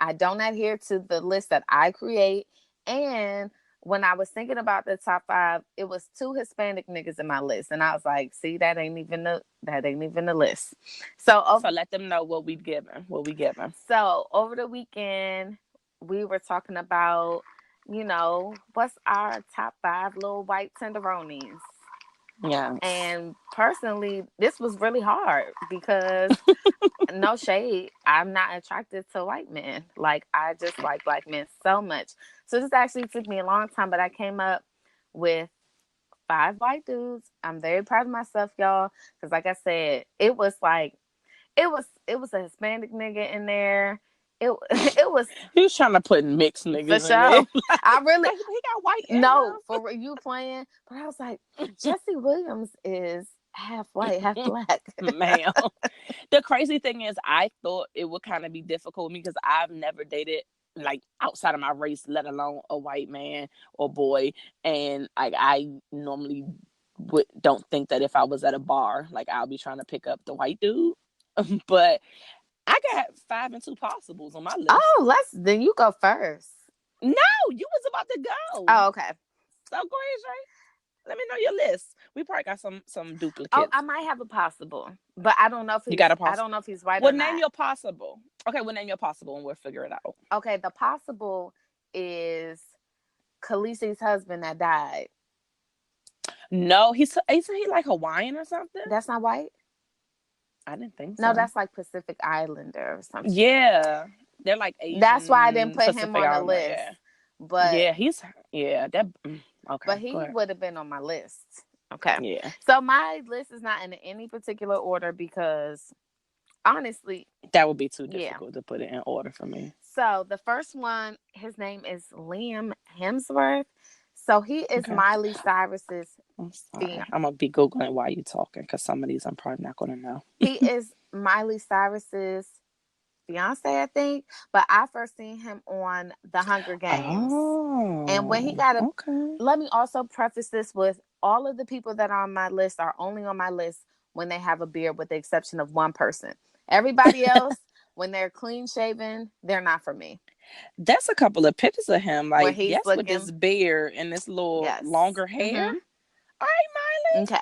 I don't adhere to the list that I create. And when I was thinking about the top 5, it was 2 Hispanic niggas in my list, and I was like, "See, that ain't even the list." So
let them know what we giving. What we giving.
So over the weekend, we were talking about, what's our top 5 little white tenderonis.
Yeah.
And personally, this was really hard because no shade, I'm not attracted to white men. Like, I just like black men so much. So this actually took me a long time, but I came up with 5 white dudes. I'm very proud of myself, y'all, because like I said, it was a Hispanic nigga in there. It was.
He was trying to put mixed niggas
For
in there.
sure. I really
like, he got white.
No, for you playing, but I was like, Jesse Williams is half white, half black.
Man, the crazy thing is, I thought it would kind of be difficult with me because I've never dated like outside of my race, let alone a white man or boy, and like I normally don't think that if I was at a bar, like I'll be trying to pick up the white dude, but I got 5 and 2 possibles on my list.
Oh, then you go first.
No, you was about to go.
Oh, okay.
So go ahead, Shay. Let me know your list. We probably got some duplicates.
Oh, I might have a possible, but I don't know if I don't know if he's right or not.
Well, name your possible. Okay, well, name your possible and we'll figure it out.
Okay, the possible is Khaleesi's husband that died.
No, isn't he like Hawaiian or something?
That's not white?
I didn't think so.
No, that's like Pacific Islander or something.
Yeah. They're like Asian.
That's why I didn't put
Pacific
him on the list.
Yeah.
But
yeah, that
But
Okay, go
he
ahead.
would have been on my list. Okay.
Yeah,
So my list is not in any particular order because honestly,
that would be too
yeah.
difficult to put it in order for me.
So the first one, his name is Liam Hemsworth. So he is
Okay.
Miley Cyrus's
I'm sorry.
fiance.
I'm gonna be googling while you talking because some of these I'm probably not gonna know.
He is Miley Cyrus's fiance, I think. But I first seen him on The Hunger Games. And when he
Oh,
got a,
okay.
let me also preface this with all of the people that are on my list are only on my list when they have a beard, with the exception of one person. Everybody else, when they're clean shaven, they're not for me.
That's a couple of pictures of him.
Where
Like,
he's
yes, with this
looking,
beard and this little
yes.
longer hair.
Mm-hmm.
All right, Miley.
Okay.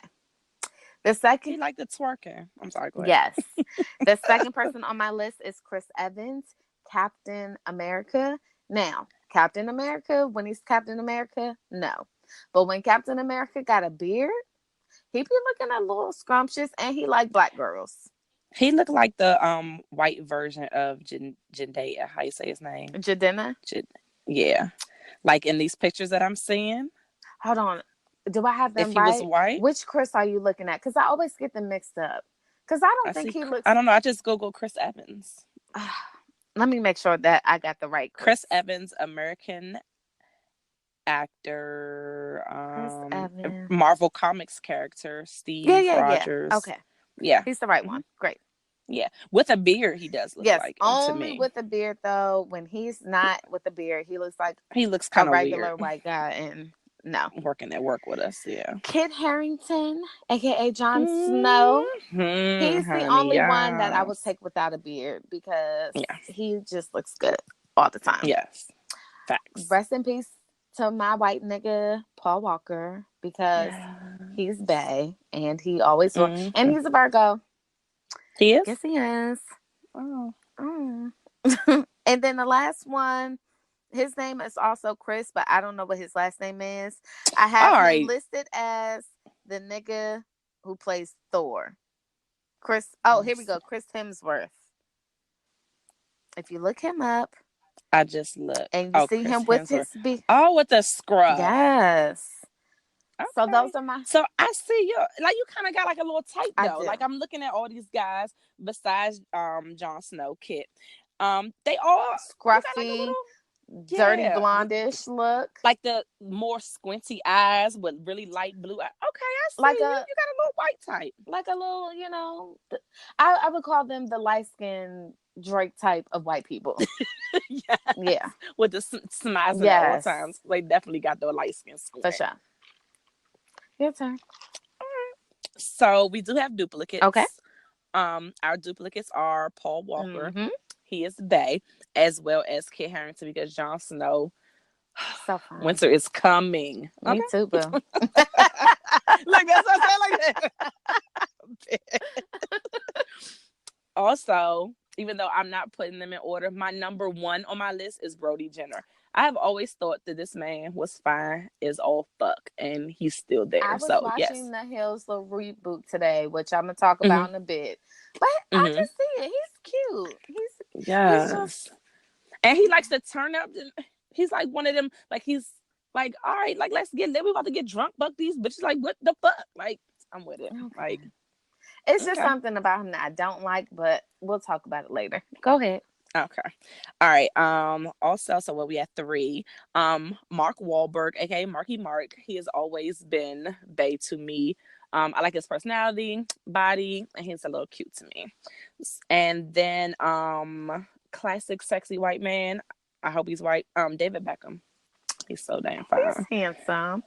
The second,
He like the twerking. I'm sorry. Go ahead.
yes. The second person on my list is Chris Evans, Captain America. Now, Captain America, when he's Captain America, no. But when Captain America got a beard, he be looking a little scrumptious, and he like black girls.
He looked like the white version of Jendaya. How you say his name?
Jadena,
J- yeah. Like in these pictures that I'm seeing,
hold on. Do I have
if
them
he was
right?
white,
Which Chris are you looking at? Because I always get them mixed up. Because I
I
don't think
see.
he looks.
I don't know. I just googled Chris Evans.
Let me make sure that I got the right
Chris
Chris.
Evans, American actor,
Chris Evans.
Marvel Comics character,
Yeah,
Steve
yeah, yeah.
Rogers.
Okay.
Yeah.
He's the right
Hmm.
one. Great.
Yeah. With a beard, he does look
Yes,
like him to
only
me.
with the beard though. When he's not with the beard, he looks like
He looks
a
kind of weird
regular white guy. And no.
working at work with us. Yeah.
Kit Harrington, aka Jon Snow.
Hmm,
He's the
honey.
only one that I would
Yes.
take without a beard because
Yeah.
he just looks good all the time.
Yes. Facts.
Rest in peace to my white nigga Paul Walker because
Yeah.
he's bae and he always will, and
Hmm.
he's a Virgo.
He is.
Yes, he is.
Oh.
Mm. And then the last one, his name is also Chris, but I don't know what his last name is. I
All
have him
right.
listed as the nigga who plays Thor. Chris. Oh, here we go. Chris Hemsworth. If you look him up
I just look.
and you
Oh,
see
Chris
him with
Hemsworth.
his be,
Oh, with the scruff.
yes. So
Okay.
those are my.
So I see you like you kind of got like a little type
I
though.
do.
Like I'm looking at all these guys besides Jon Snow, Kit. They all you got like a
Scruffy,
little
dirty
yeah,
blondish look,
like the more squinty eyes with really light blue. Okay, I see
like
you.
a
You got a little white type.
like a little, I would call them the light skinned Drake type of white people.
Yes,
Yeah.
with the smizing at all
Yes.
times. They definitely got the light skin
For
squint.
sure. Your turn.
So we do have
Okay.
duplicates. Our duplicates are Paul Walker.
Mm-hmm.
He is Bay, as well as Kit Harington because Jon Snow.
So fun.
Winter is coming.
Me
Okay.
too, boo.
Like that's what I say like that. Also, even though I'm not putting them in order, my number one on my list is Brody Jenner. I have always thought that this man was fine as all fuck, and he's still
I
there.
was
So
watching
yes.
the Hills the reboot today, which I'm gonna talk
Hmm.
about in a bit. But I
Hmm.
just see it. He's cute. He's just
Yes. And he likes to turn up. He's like one of them. Like he's like, all right, like let's get lit. We about to get drunk. Buck these bitches. Like what the fuck? Like I'm with it. Like
okay. It's just
okay,
something about him that I don't like, but we'll talk about it later. Go ahead.
okay, all right. Also, so what we had three. Mark Wahlberg, aka Marky Mark. He has always been bae to me. I like his personality, body, and he's a little cute to me. And then classic sexy white man. I hope he's white. David Beckham. He's so damn
He's
fine.
handsome.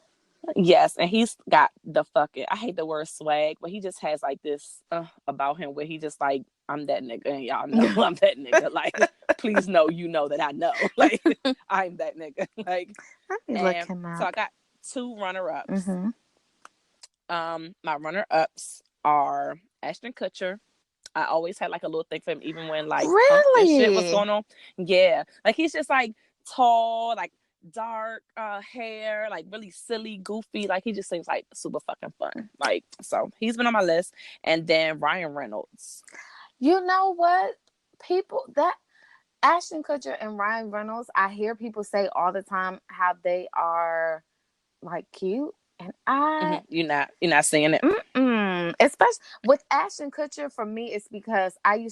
Yes, and he's got the fucking I hate the word swag, but he just has like this about him where he just like I'm that nigga and y'all know I'm that nigga. Like, please know you know that I know. Like I'm that nigga. Like
Let me look
and
him
so I
up.
got two runner ups.
Mm-hmm.
My runner ups are Ashton Kutcher. I always had like a little thing for him, even when like punk and shit was
Really?
going on. Yeah, like he's just like tall, like dark hair, like really silly, goofy. Like he just seems like super fucking fun. Like so, he's been on my list. And then Ryan Reynolds.
You know what? People that Ashton Kutcher and Ryan Reynolds, I hear people say all the time how they are like cute, and I
You're not seeing it.
especially with Ashton Kutcher. For me, it's because I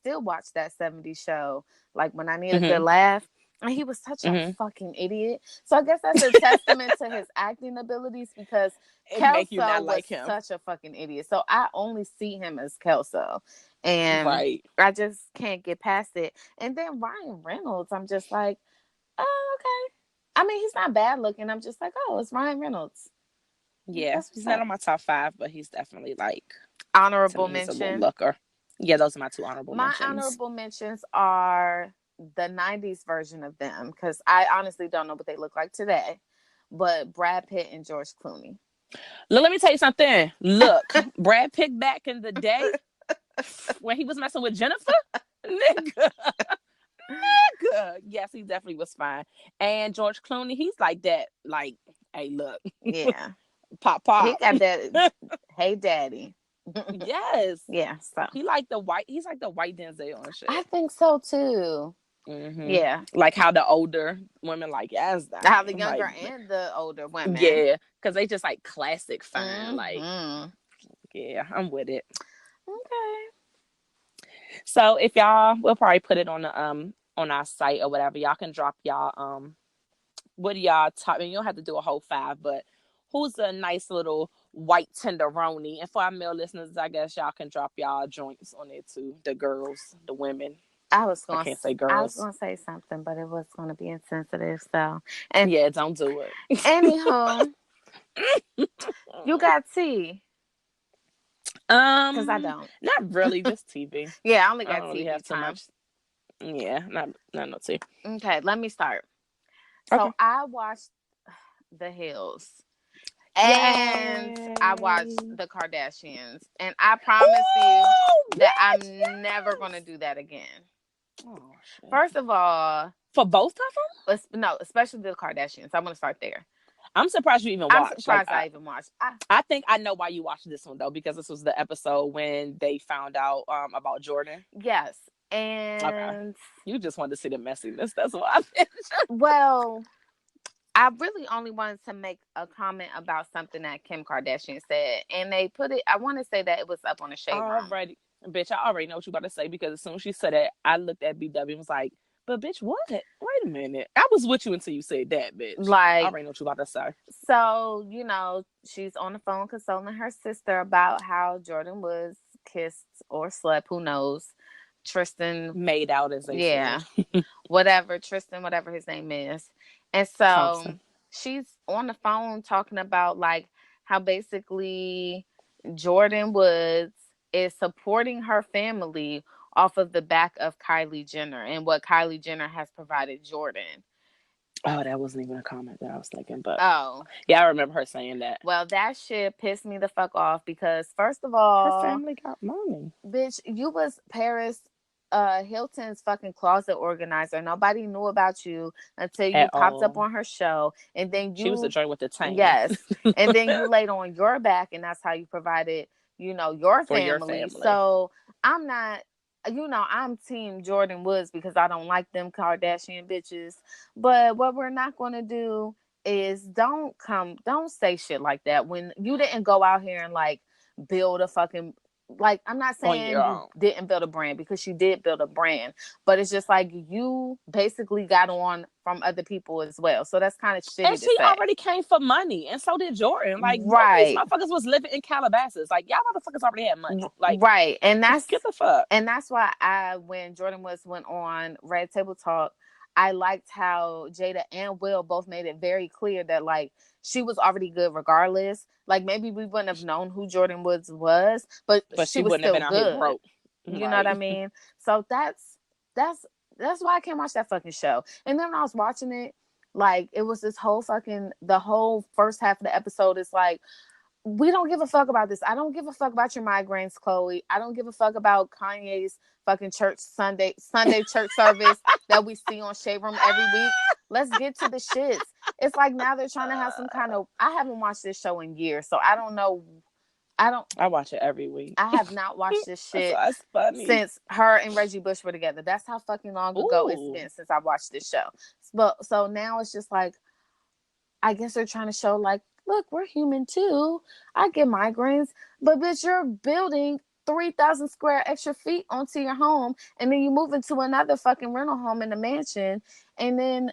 still watch that '70s show like when I need a good laugh. And he was such a fucking idiot. So I guess that's a testament to his acting abilities because
It make you
Kelso
not
was
like him.
such a fucking idiot. So I only see him as Kelso. And
Right.
I just can't get past it. And then Ryan Reynolds, I'm just like, oh, okay. I mean, he's not bad looking. I'm just like, oh, it's Ryan Reynolds.
Yeah.
That's what's
He's not
up.
on my top 5, but he's definitely like, to
Honorable
me, he's a little
mention.
looker. Yeah, those are my 2 honorable
My
mentions.
honorable mentions are the 90s version of them because I honestly don't know what they look like today. But Brad Pitt and George Clooney.
Look, let me tell you something. Look, Brad Pitt back in the day when he was messing with Jennifer, nigga, nigga. Yes, he definitely was fine. And George Clooney, he's like that. Like, hey, look,
Yeah.
pop,
He
pop.
got that. Hey, daddy.
Yes,
Yeah. So
he like the white. He's like the white Denzel and
I
shit.
think so too. Yeah.
Like how the older women like, yes,
How the
I'm like,
younger and the older women.
yeah, because they just like classic fine. Like,
Mm-hmm.
yeah, I'm with it.
Okay.
So if y'all, we'll probably put it on our site or whatever. Y'all can drop y'all what do y'all top? I mean, you don't have to do a whole 5, but who's a nice little white tenderoni? And for our male listeners, I guess y'all can drop y'all joints on it too. The girls, the women. I can't say
I was
girls.
gonna say something, but it was gonna be insensitive. So, and
Yeah, don't do it.
anywho, you got tea because I don't.
Not really, just TV.
Yeah, I only
I
got
don't really
TV
have too
time.
much. Yeah, not no tea.
Okay, let me start.
Okay.
So I watched The Hills and I watched
Yay.
The Kardashians, and I promise you
Oh,
that
bitch,
I'm never
yes.
gonna do that again.
Oh shit.
First of all,
For both of them?
no, especially The Kardashians. I'm gonna start there.
I'm surprised you even
I'm
watched. Like,
surprised I even watched.
I think I know why you watched this one though, because this was the episode when they found out about Jordan.
Yes,
Okay,
and
you just wanted to see the messiness. That's why. I
well, I really only wanted to make a comment about something that Kim Kardashian said, and they put it. I want to say that it was up on the Shade Room.
already, bitch. I already know what you about to say because as soon as she said that, I looked at BW and was like, "But bitch, what? Wait a minute. I was with you until you said that, bitch. I
Like,
already know what you about to say."
so she's on the phone consoling her sister about how Jordan was kissed or slept. Who knows? Tristan,
Made out as they said.
yeah, whatever Tristan, whatever his name is, and so
Thompson.
she's on the phone talking about like how basically Jordan Woods is supporting her family off of the back of Kylie Jenner and what Kylie Jenner has provided Jordan.
Oh, that wasn't even a comment that I was thinking, but
Oh,
yeah, I remember her saying that.
well, that shit pissed me the fuck off because first of
Her
all,
family got money.
bitch, you was Paris Hilton's fucking closet organizer. Nobody knew about you until you
At
popped up
all.
on her show, and then
She was the
you,
joint with the tan.
yes, and then you laid on your back, and that's how you provided, your
For your
family.
family.
So I'm not. I'm Team Jordan Woods because I don't like them Kardashian bitches. But what we're not going to do is don't say shit like that when you didn't go out here and like build a fucking, like, I'm not
On your
saying you
own.
didn't build a brand because you did build a brand, but it's just like you basically got on from other people as well. So that's kind of
And
shitty to
she
say.
already came for money, and so did Jordan. Like both of these
Right.
motherfuckers was living in Calabasas. Like y'all motherfuckers already had money. Like
Right.
get the fuck.
And that's why when Jordan went on Red Table Talk, I liked how Jada and Will both made it very clear that like she was already good regardless. Like maybe we wouldn't have known who Jordan Woods was, but
But
she
she
was
wouldn't have
still
been out here
good.
broke.
You know what I
Right.
mean? So that's that's why I can't watch that fucking show. And then when I was watching it, like it was this whole fucking the whole first half of the episode is like, we don't give a fuck about this. I don't give a fuck about your migraines, Chloe. I don't give a fuck about Kanye's fucking church Sunday church service that we see on Shade Room every week. Let's get to the shits. It's like now they're trying to have some kind of. I haven't watched this show in years, so I don't know. I don't.
I watch it every week.
I have not watched this
So
shit
that's funny.
since her and Reggie Bush were together. That's how fucking long ago it's
Ooh.
been since I watched this show. But so now it's just like I guess they're trying to show like, look, we're human too. I get migraines, but bitch, you're building 3,000 square extra feet onto your home, and then you move into another fucking rental home in the mansion, and then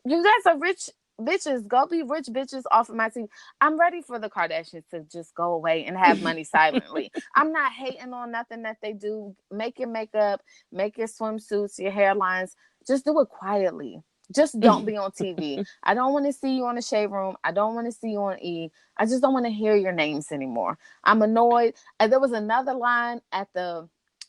you guys are rich bitches. Go be rich bitches off of my team. I'm ready for the Kardashians to just go away and have money silently. I'm not hating on nothing that they do. Make your makeup, make your swimsuits, your hairlines. Just do it quietly. Just don't be on TV. I don't want to see you on the Shade Room. I don't want to see you on E. I just don't want to hear your names anymore. I'm annoyed. And there was another line at the.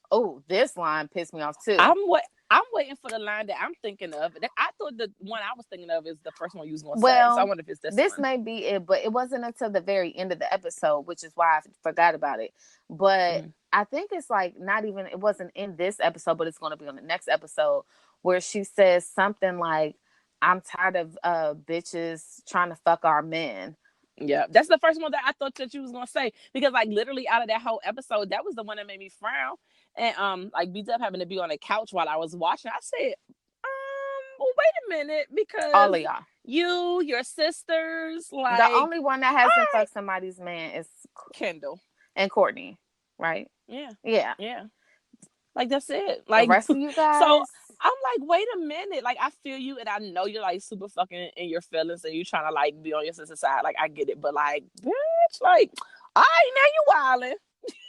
Oh, this line pissed me off too.
I'm waiting for the line that I'm thinking of. I thought the one I was thinking of is the first one you was going to say. So I wonder if it's this one.
May be it, but it wasn't until the very end of the episode, which is why I forgot about it. But I think it's like not even, it wasn't in this episode, but it's going to be on the next episode, where she says something like, I'm tired of bitches trying to fuck our men.
Yeah, that's the first one that I thought that you was gonna say, because like literally out of that whole episode, that was the one that made me frown. And like B-Dub having to be on the couch while I was watching, I said, well, wait a minute, because
all of y'all,
your sisters, like
the only one that hasn't fucked somebody's man is
Kendall
and Courtney, right?
Yeah. Like that's it. Like
the rest of you guys.
So I'm like, wait a minute. Like I feel you, and I know you're like super fucking in your feelings, and you trying to like be on your sister's side. Like I get it, but like, bitch, like, all right, now you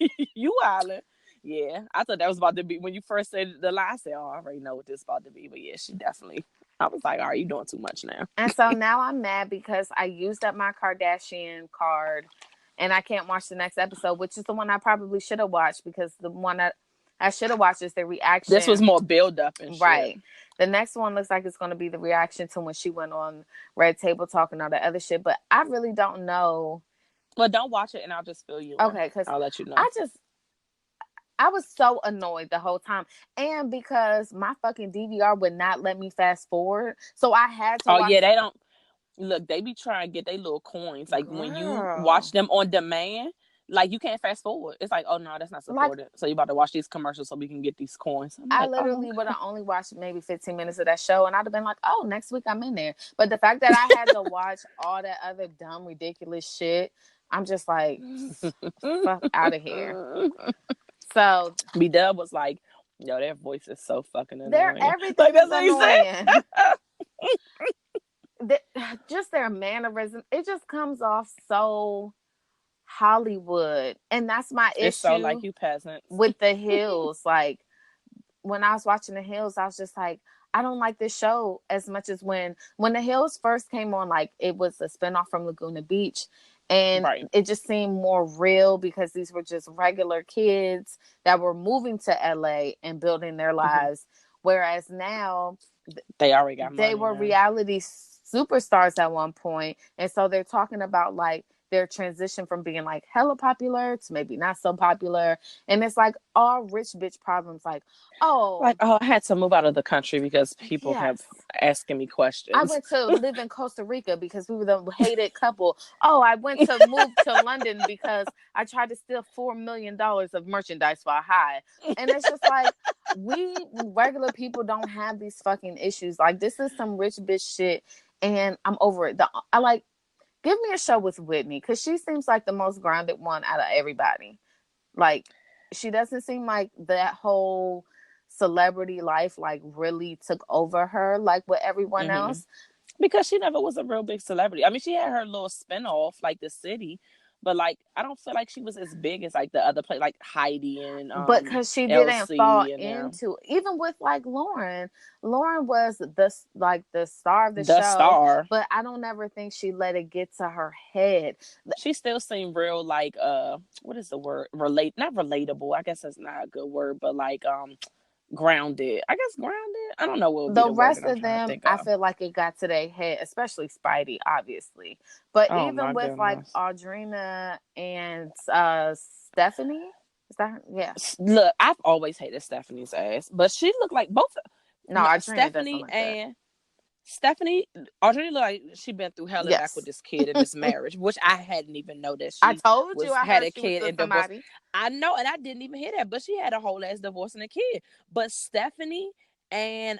wildin', you wildin'. Yeah, I thought that was about to be when you first said the lie. I said, oh, I already know what this is about to be. But yeah, she definitely. I was like, all right, you doing too much now.
And so now I'm mad because I used up my Kardashian card, and I can't watch the next episode, which is the one I probably should have watched, because the one that I should have watched is the reaction.
This was more build up and shit.
Right. The next one looks like it's going to be the reaction to when she went on Red Table Talk and all the other shit. But I really don't know.
Well, don't watch it, and I'll just fill you in.
Okay, because
I'll let you know.
I was so annoyed the whole time. And because my fucking DVR would not let me fast forward. So I had to
yeah, they don't. Look, they be trying to get their little coins. Like, when you watch them on demand, like, you can't fast forward. It's like, oh, no, that's not supported. Like, so you about to watch these commercials so we can get these coins.
I literally would have only watched maybe 15 minutes of that show, and I'd have been like, oh, next week I'm in there. But the fact that I had to watch all that other dumb, ridiculous shit, I'm just like, fuck out of here. So
B-Dub was like, yo, their voice is so fucking annoying.
Everything
like,
that's annoying. Just their mannerism, it just comes off so Hollywood, and that's my issue.
It's so like you peasants
with the Hills. Like when I was watching the Hills, I was just like, I don't like this show as much as when the Hills first came on. Like it was a spinoff from Laguna Beach, and it just seemed more real because these were just regular kids that were moving to LA and building their lives. Whereas now
they already got money.
They were reality superstars at one point, and so they're talking about like their transition from being like hella popular to maybe not so popular, and it's like all rich bitch problems. Like I
had to move out of the country because people have asking me questions.
I went to live in Costa Rica because we were the hated couple. I went to move to London because I tried to steal $4 million of merchandise while high, and it's just like we regular people don't have these fucking issues. Like this is some rich bitch shit, and I'm over it. Give me a show with Whitney, because she seems like the most grounded one out of everybody. Like, she doesn't seem like that whole celebrity life, like, really took over her, like, with everyone else.
Because she never was a real big celebrity. I mean, she had her little spinoff, like The City, but, like, I don't feel like she was as big as, like, the other play, like Heidi and
but because she didn't fall into, even with, like, Lauren was the star of the show.
Star.
But I don't ever think she let it get to her head.
She still seemed real, like, what is the word? Not relatable. I guess that's not a good word, but, like, grounded. I guess grounded. I don't know what would be the
rest of them. I feel like it got to their head, especially Spidey, obviously. But even with like Audrina and Stephanie, is that
Look, I've always hated Stephanie's ass, but she looked like both.
Stephanie
and Stephanie, Audrina looked like she been through hell and back with this kid in this marriage, which I hadn't even know that she.
I told you I
had a kid and divorce. I know, and I didn't even hear that, but she had a whole ass divorce and a kid. But Stephanie and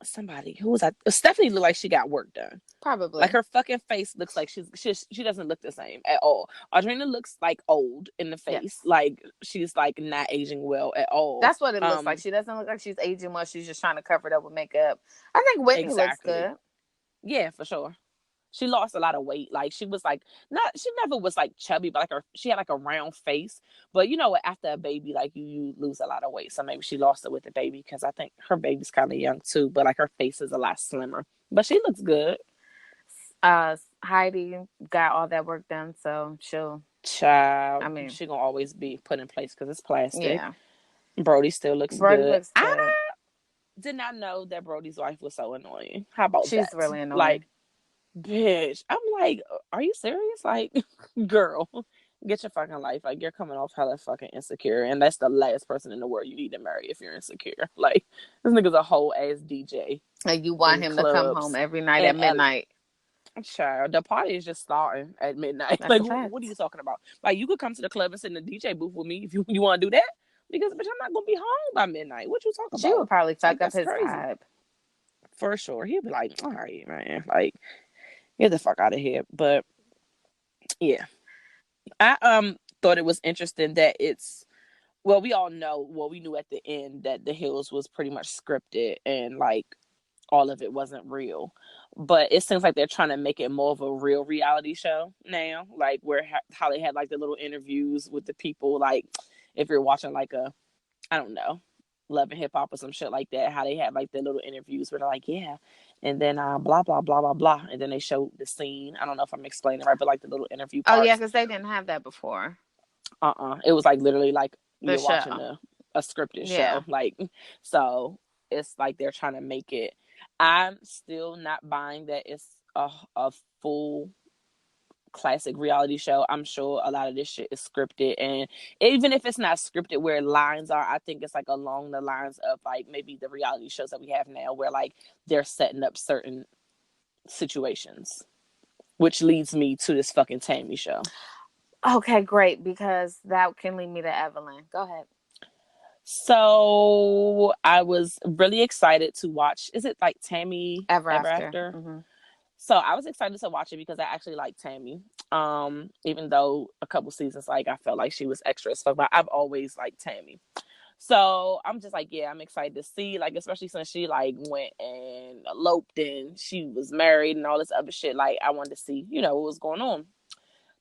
somebody who was that? Stephanie looked like she got work done. Like
Probably.
her fucking face looks like she doesn't look the same at all. Audrina looks like old in the face.
Yes.
Like she's like not aging well at all.
That's what it looks like. She doesn't look like she's aging much. She's just trying to cover it up with makeup. I think Whitney looks
Exactly.
good.
Yeah, for sure. She lost a lot of weight. Like she was like not she never was like chubby, but like she had like a round face. But you know what, after a baby, like you lose a lot of weight. So maybe she lost it with the baby because I think her baby's kind of young too, but like her face is a lot slimmer. But she looks good.
Heidi got all that work done, so she'll. I
Child,
mean,
she gonna always be put in place because it's plastic.
yeah.
Brody still looks
Brody
good.
looks good.
Did not know that Brody's wife was so annoying. How about
She's
that?
really annoying.
Like, bitch, I'm like, are you serious? Like, girl, get your fucking life. Like, you're coming off hella fucking insecure, and that's the last person in the world you need to marry if you're insecure. Like, this nigga's a whole ass DJ
And you want
in
him to come home
clubs
every night at
and
midnight.
child, the party is just starting at midnight.
That's
Like,
a fact.
what are you talking about? Like, you could come to the club and sit in the DJ booth with me if you want to do that. Because, bitch, I'm not gonna be home by midnight. What you talking
She would
about?
probably
Like,
fuck up
that's
his
crazy.
vibe.
For sure, he'll be like, "All right, man, like, get the fuck out of here." But yeah, I thought it was interesting that it's well, we all know, well, we knew at the end that The Hills was pretty much scripted and like all of it wasn't real. But it seems like they're trying to make it more of a real reality show now, like where how they had like the little interviews with the people, like if you're watching like a, I don't know, Love and Hip Hop or some shit like that, how they had like the little interviews where they're like, yeah, and then blah blah blah blah blah, and then they showed the scene. I don't know if I'm explaining right, but like the little interview
Oh yeah,
parts.
because they didn't have that before.
It was like literally like
The
you're
show.
watching a scripted
Yeah.
show, like, so it's like they're trying to make it. I'm still not buying that it's a full classic reality show. I'm sure a lot of this shit is scripted, and even if it's not scripted where lines are, I think it's like along the lines of like maybe the reality shows that we have now where like they're setting up certain situations, which leads me to this fucking Tammy show.
Okay, great, because that can lead me to Evelyn. Go ahead.
So I was really excited to watch, is it like Tammy
Ever
Ever
After.
After?
Mm-hmm.
So I was excited to watch it because I actually like Tammy. Even though a couple seasons like I felt like she was extra as fuck, but I've always liked Tammy. So I'm just like, yeah, I'm excited to see, like, especially since she like went and eloped and she was married and all this other shit. Like, I wanted to see, what was going on.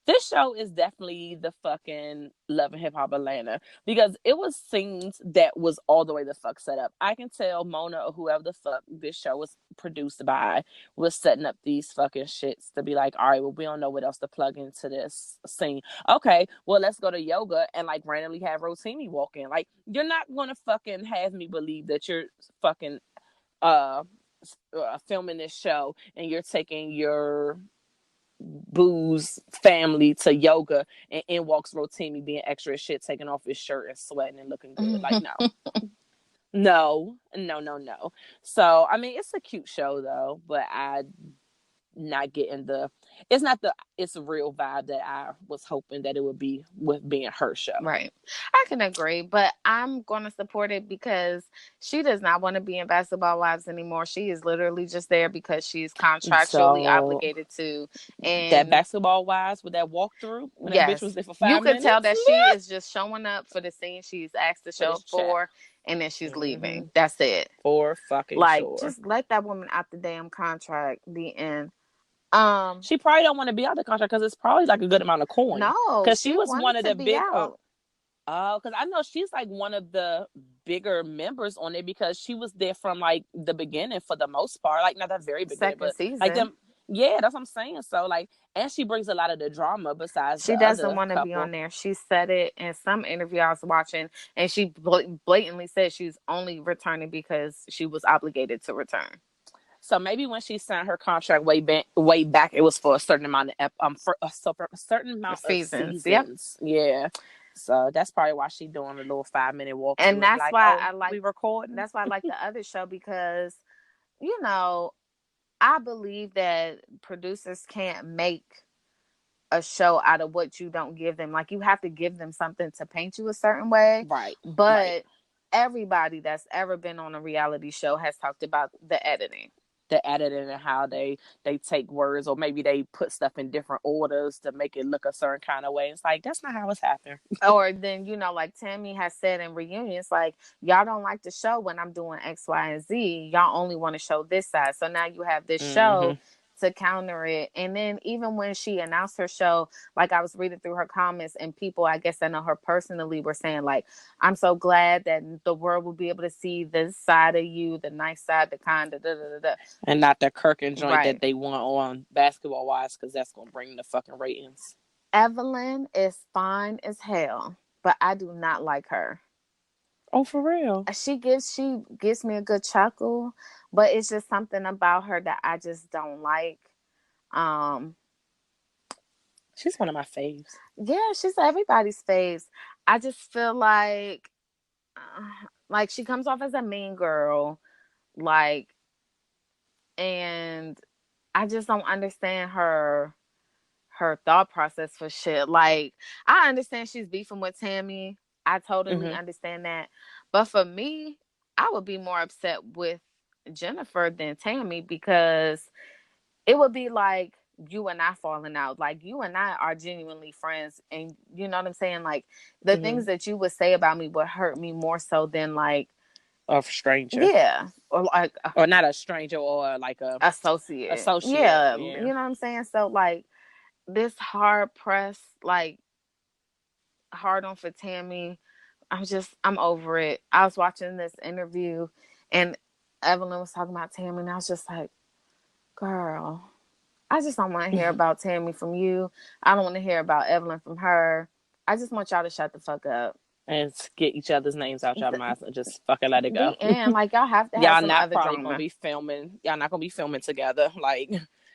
This show is definitely the fucking Love and Hip Hop Atlanta because it was scenes that was all the way the fuck set up. I can tell Mona or whoever the fuck this show was produced by was setting up these fucking shits to be like, all right, well, we don't know what else to plug into this scene. Okay, well, let's go to yoga and like randomly have Rotimi walk in. Like, you're not gonna fucking have me believe that you're fucking uh filming this show and you're taking your booze family to yoga and in walks Rotimi being extra as shit, taking off his shirt and sweating and looking good. Like, no. No, no, no, no. So I mean it's a cute show though, but I not getting it's a real vibe that I was hoping that it would be with being her show.
Right. I can agree, but I'm going to support it because she does not want to be in Basketball Wives anymore. She is literally just there because she's contractually
So
obligated to.
that
And
Basketball Wives with that walkthrough when that bitch was
yes,
there for
you
five
could tell
minutes
that she is just showing up for the scene she's asked to
for
show
this
up
check.
for, and then she's
Mm-hmm.
leaving. That's it.
For fucking
Like,
sure.
just let that woman out the damn contract. The end.
She probably don't want to be out the contract because it's probably like a good amount of coin.
No,
Because she
she
was one
wanted
of
to
the
be
big.
out.
Because I know she's like one of the bigger members on it because she was there from like the beginning for the most part. Like not the very beginning,
Second
but like
season.
them. Yeah, that's what I'm saying. So like, and she brings a lot of the drama besides
She
the
doesn't
other
want to be on
couple.
there. She said it in some interview I was watching, and she blatantly said she's only returning because she was obligated to return.
So maybe when she signed her contract way back, it was for a certain amount of for a certain amount of
Seasons, yep.
seasons. Yeah. So that's probably why she doing a little 5 minute
And
walkthrough and be
that's
like,
why
"Oh,
I like
we recording."
that's why I like the other show because you know I believe that producers can't make a show out of what you don't give them. Like you have to give them something to paint you a certain way,
Right. Right.
but everybody that's ever been on a reality show has talked about the editing.
The editing and how they take words, or maybe they put stuff in different orders to make it look a certain kind of way. It's like, that's not how it's happening.
Or then, you know, like Tammy has said in reunions, like, y'all don't like the show when I'm doing X, Y, and Z. Y'all only want to show this side. So now you have this show to counter it. And then even when she announced her show, like, I was reading through her comments, and people, I guess I know her personally, were saying, like, I'm so glad that the world will be able to see this side of you, the nice side, the kind of
and not the Kirk and joint
right
that they want on Basketball Wives, because that's gonna bring the fucking ratings.
Evelyn is fine as hell, but I do not like her.
Oh, for real?
She gives me a good chuckle, but it's just something about her that I just don't like.
She's one of my faves.
Yeah, she's everybody's faves. I just feel like she comes off as a mean girl, like, and I just don't understand her thought process for shit. Like, I understand she's beefing with Tammy. I totally understand that. But for me, I would be more upset with Jennifer than Tammy, because it would be like you and I falling out. Like, you and I are genuinely friends, and you know what I'm saying? Like, the things that you would say about me would hurt me more so than like
a stranger.
Yeah. Or like
or not a stranger, or like a
associate. Yeah. You know what I'm saying? So like, this hard press, like, hard on for Tammy, I'm over it. I was watching this interview, and Evelyn was talking about Tammy, and I was just like, girl, I just don't want to hear about Tammy from you. I don't want to hear about Evelyn from her. I just want y'all to shut the fuck up
and get each other's names out your mouth and just fucking let it go.
The end. Like, y'all have to have
y'all
some
not
other
probably
drama.
gonna be filming. Y'all not gonna be filming together. Like,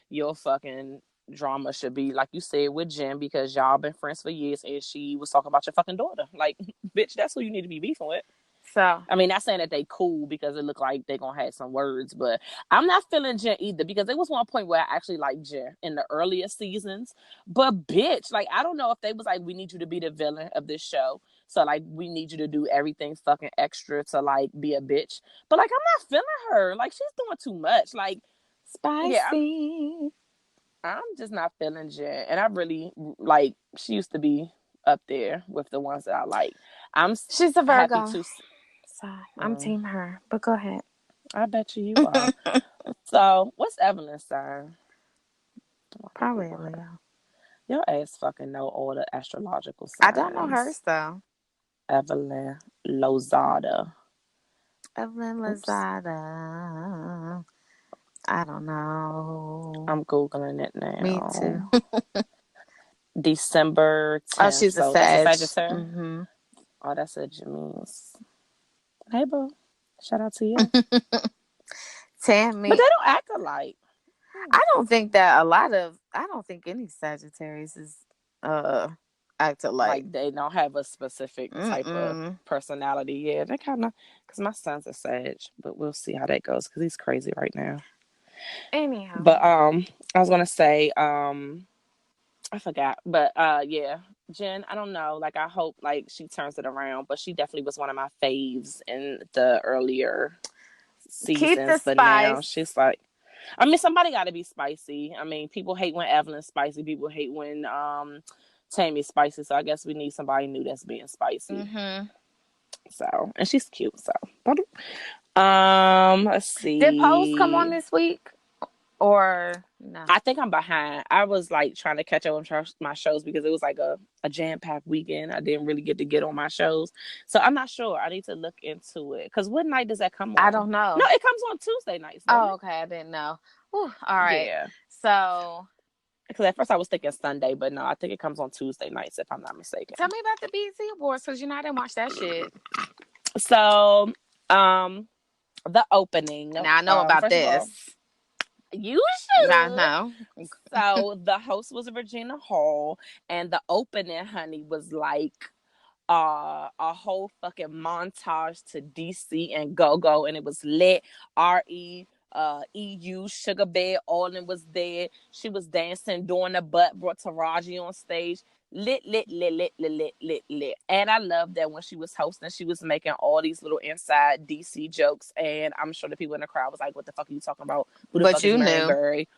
your fucking drama should be, like you said, with Jen, because y'all been friends for years, and she was talking about your fucking daughter. Like, bitch, that's who you need to be beefing with.
So,
I mean, not saying that they cool, because it looked like they gonna have some words, but I'm not feeling Jen either, because there was one point where I actually liked Jen in the earlier seasons. But bitch, like, I don't know if they was like, we need you to be the villain of this show, so like, we need you to do everything fucking extra to like be a bitch. But like, I'm not feeling her. Like, she's doing too much. Like,
spicy.
Yeah, I'm just not feeling Jen, and I really like. She used to be up there with the ones that I like.
She's a Virgo.
Happy to.
So I'm team her, but go ahead.
I bet you are. So, what's Evelyn's sign?
Probably a Leo.
Your ass fucking know all the astrological signs.
I don't know hers though.
Evelyn Lozada.
Evelyn Lozada. I don't know.
I'm Googling it now.
Me too.
December 10th.
Oh, she's a Sag.
That's a Sagittarius? Oh, that's a James. Hey, boo. Shout out to you.
Tammy.
But they don't act alike.
I don't think any Sagittarius is act alike.
Like, they don't have a specific type of personality. Yeah, they kind of, because my son's a Sag, but we'll see how that goes, because he's crazy right now.
Anyhow.
But I was gonna say, I forgot. But yeah, Jen, I don't know. Like, I hope like she turns it around, but she definitely was one of my faves in the earlier seasons. But now she's like, I mean, somebody got to be spicy. I mean, people hate when Evelyn's spicy. People hate when Tammy's spicy. So I guess we need somebody new that's being spicy. So, and she's cute. So, let's see.
Did Pose come on this week? Or no?
I think I'm behind. I was like trying to catch up on my shows, because it was like a jam-packed weekend. I didn't really get on my shows. So I'm not sure. I need to look into it. Because what night does that come on?
I don't know.
No, it comes on Tuesday nights.
Oh, okay. I didn't know. Whew, all right.
Yeah.
So,
because at first I was thinking Sunday, but no, I think it comes on Tuesday nights, if I'm not mistaken.
Tell me about the BET Awards, because I didn't watch that shit.
So, the opening.
Now I know about this.
You should.
I know.
So the host was Regina Hall, and the opening, honey, was like a whole fucking montage to DC and Go-Go, and it was lit. EU, Sugar Bear, all of them was there. She was dancing, doing the butt, brought Taraji on stage. lit. And I love that when she was hosting, she was making all these little inside DC jokes. And I'm sure the people in the crowd was like, what the fuck are you talking about? Who the
But
fuck is
you
Marion
knew.
Barry?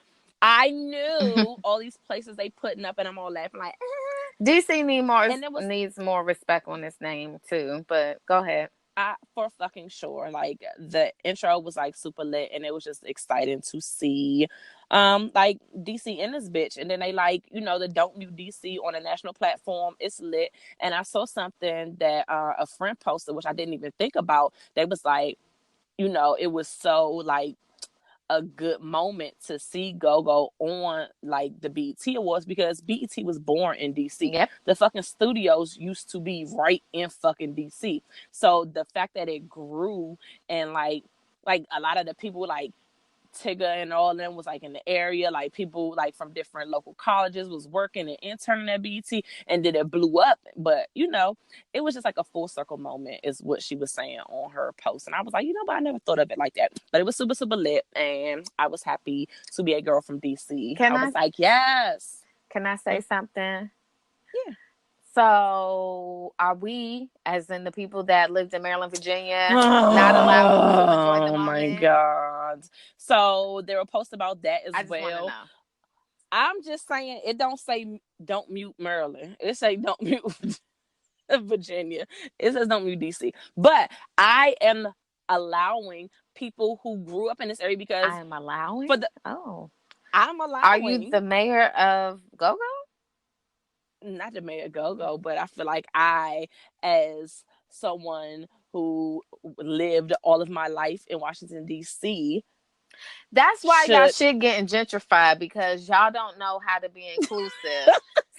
I knew all these places they putting up, and I'm all laughing like,
DC
and it was
needs more respect on his name too. But go ahead.
for fucking sure. Like the intro was like super lit, and it was just exciting to see, like DC in this bitch, and then they like the Don't Mute DC on a national platform. It's lit, and I saw something that a friend posted, which I didn't even think about. They was like, it was so like a good moment to see Go on like the BET Awards because BET was born in DC.
Yep.
The fucking studios used to be right in fucking DC. So the fact that it grew and like a lot of the people like Tigger and all of them was like in the area, like people like from different local colleges was working and interning at BET, and then it blew up. But it was just like a full circle moment, is what she was saying on her post, and I was like, but I never thought of it like that. But it was super super lit, and I was happy to be a girl from DC. I was like, yes.
Can I say something?
Yeah.
So, are we, as in the people that lived in Maryland, Virginia, not allowed to enjoy the moment?
Oh my god! So they were posts about that as well.
Know.
I'm just saying, it don't say don't mute Maryland. It say don't mute Virginia. It says don't mute DC. But I am allowing people who grew up in this area because
I am allowing.
I'm allowing.
Are you the mayor of Go-Go?
Not the mayor of Go-Go, but I feel like I, as someone who lived all of my life in Washington D.C.
That's why y'all shit getting gentrified, because y'all don't know how to be inclusive.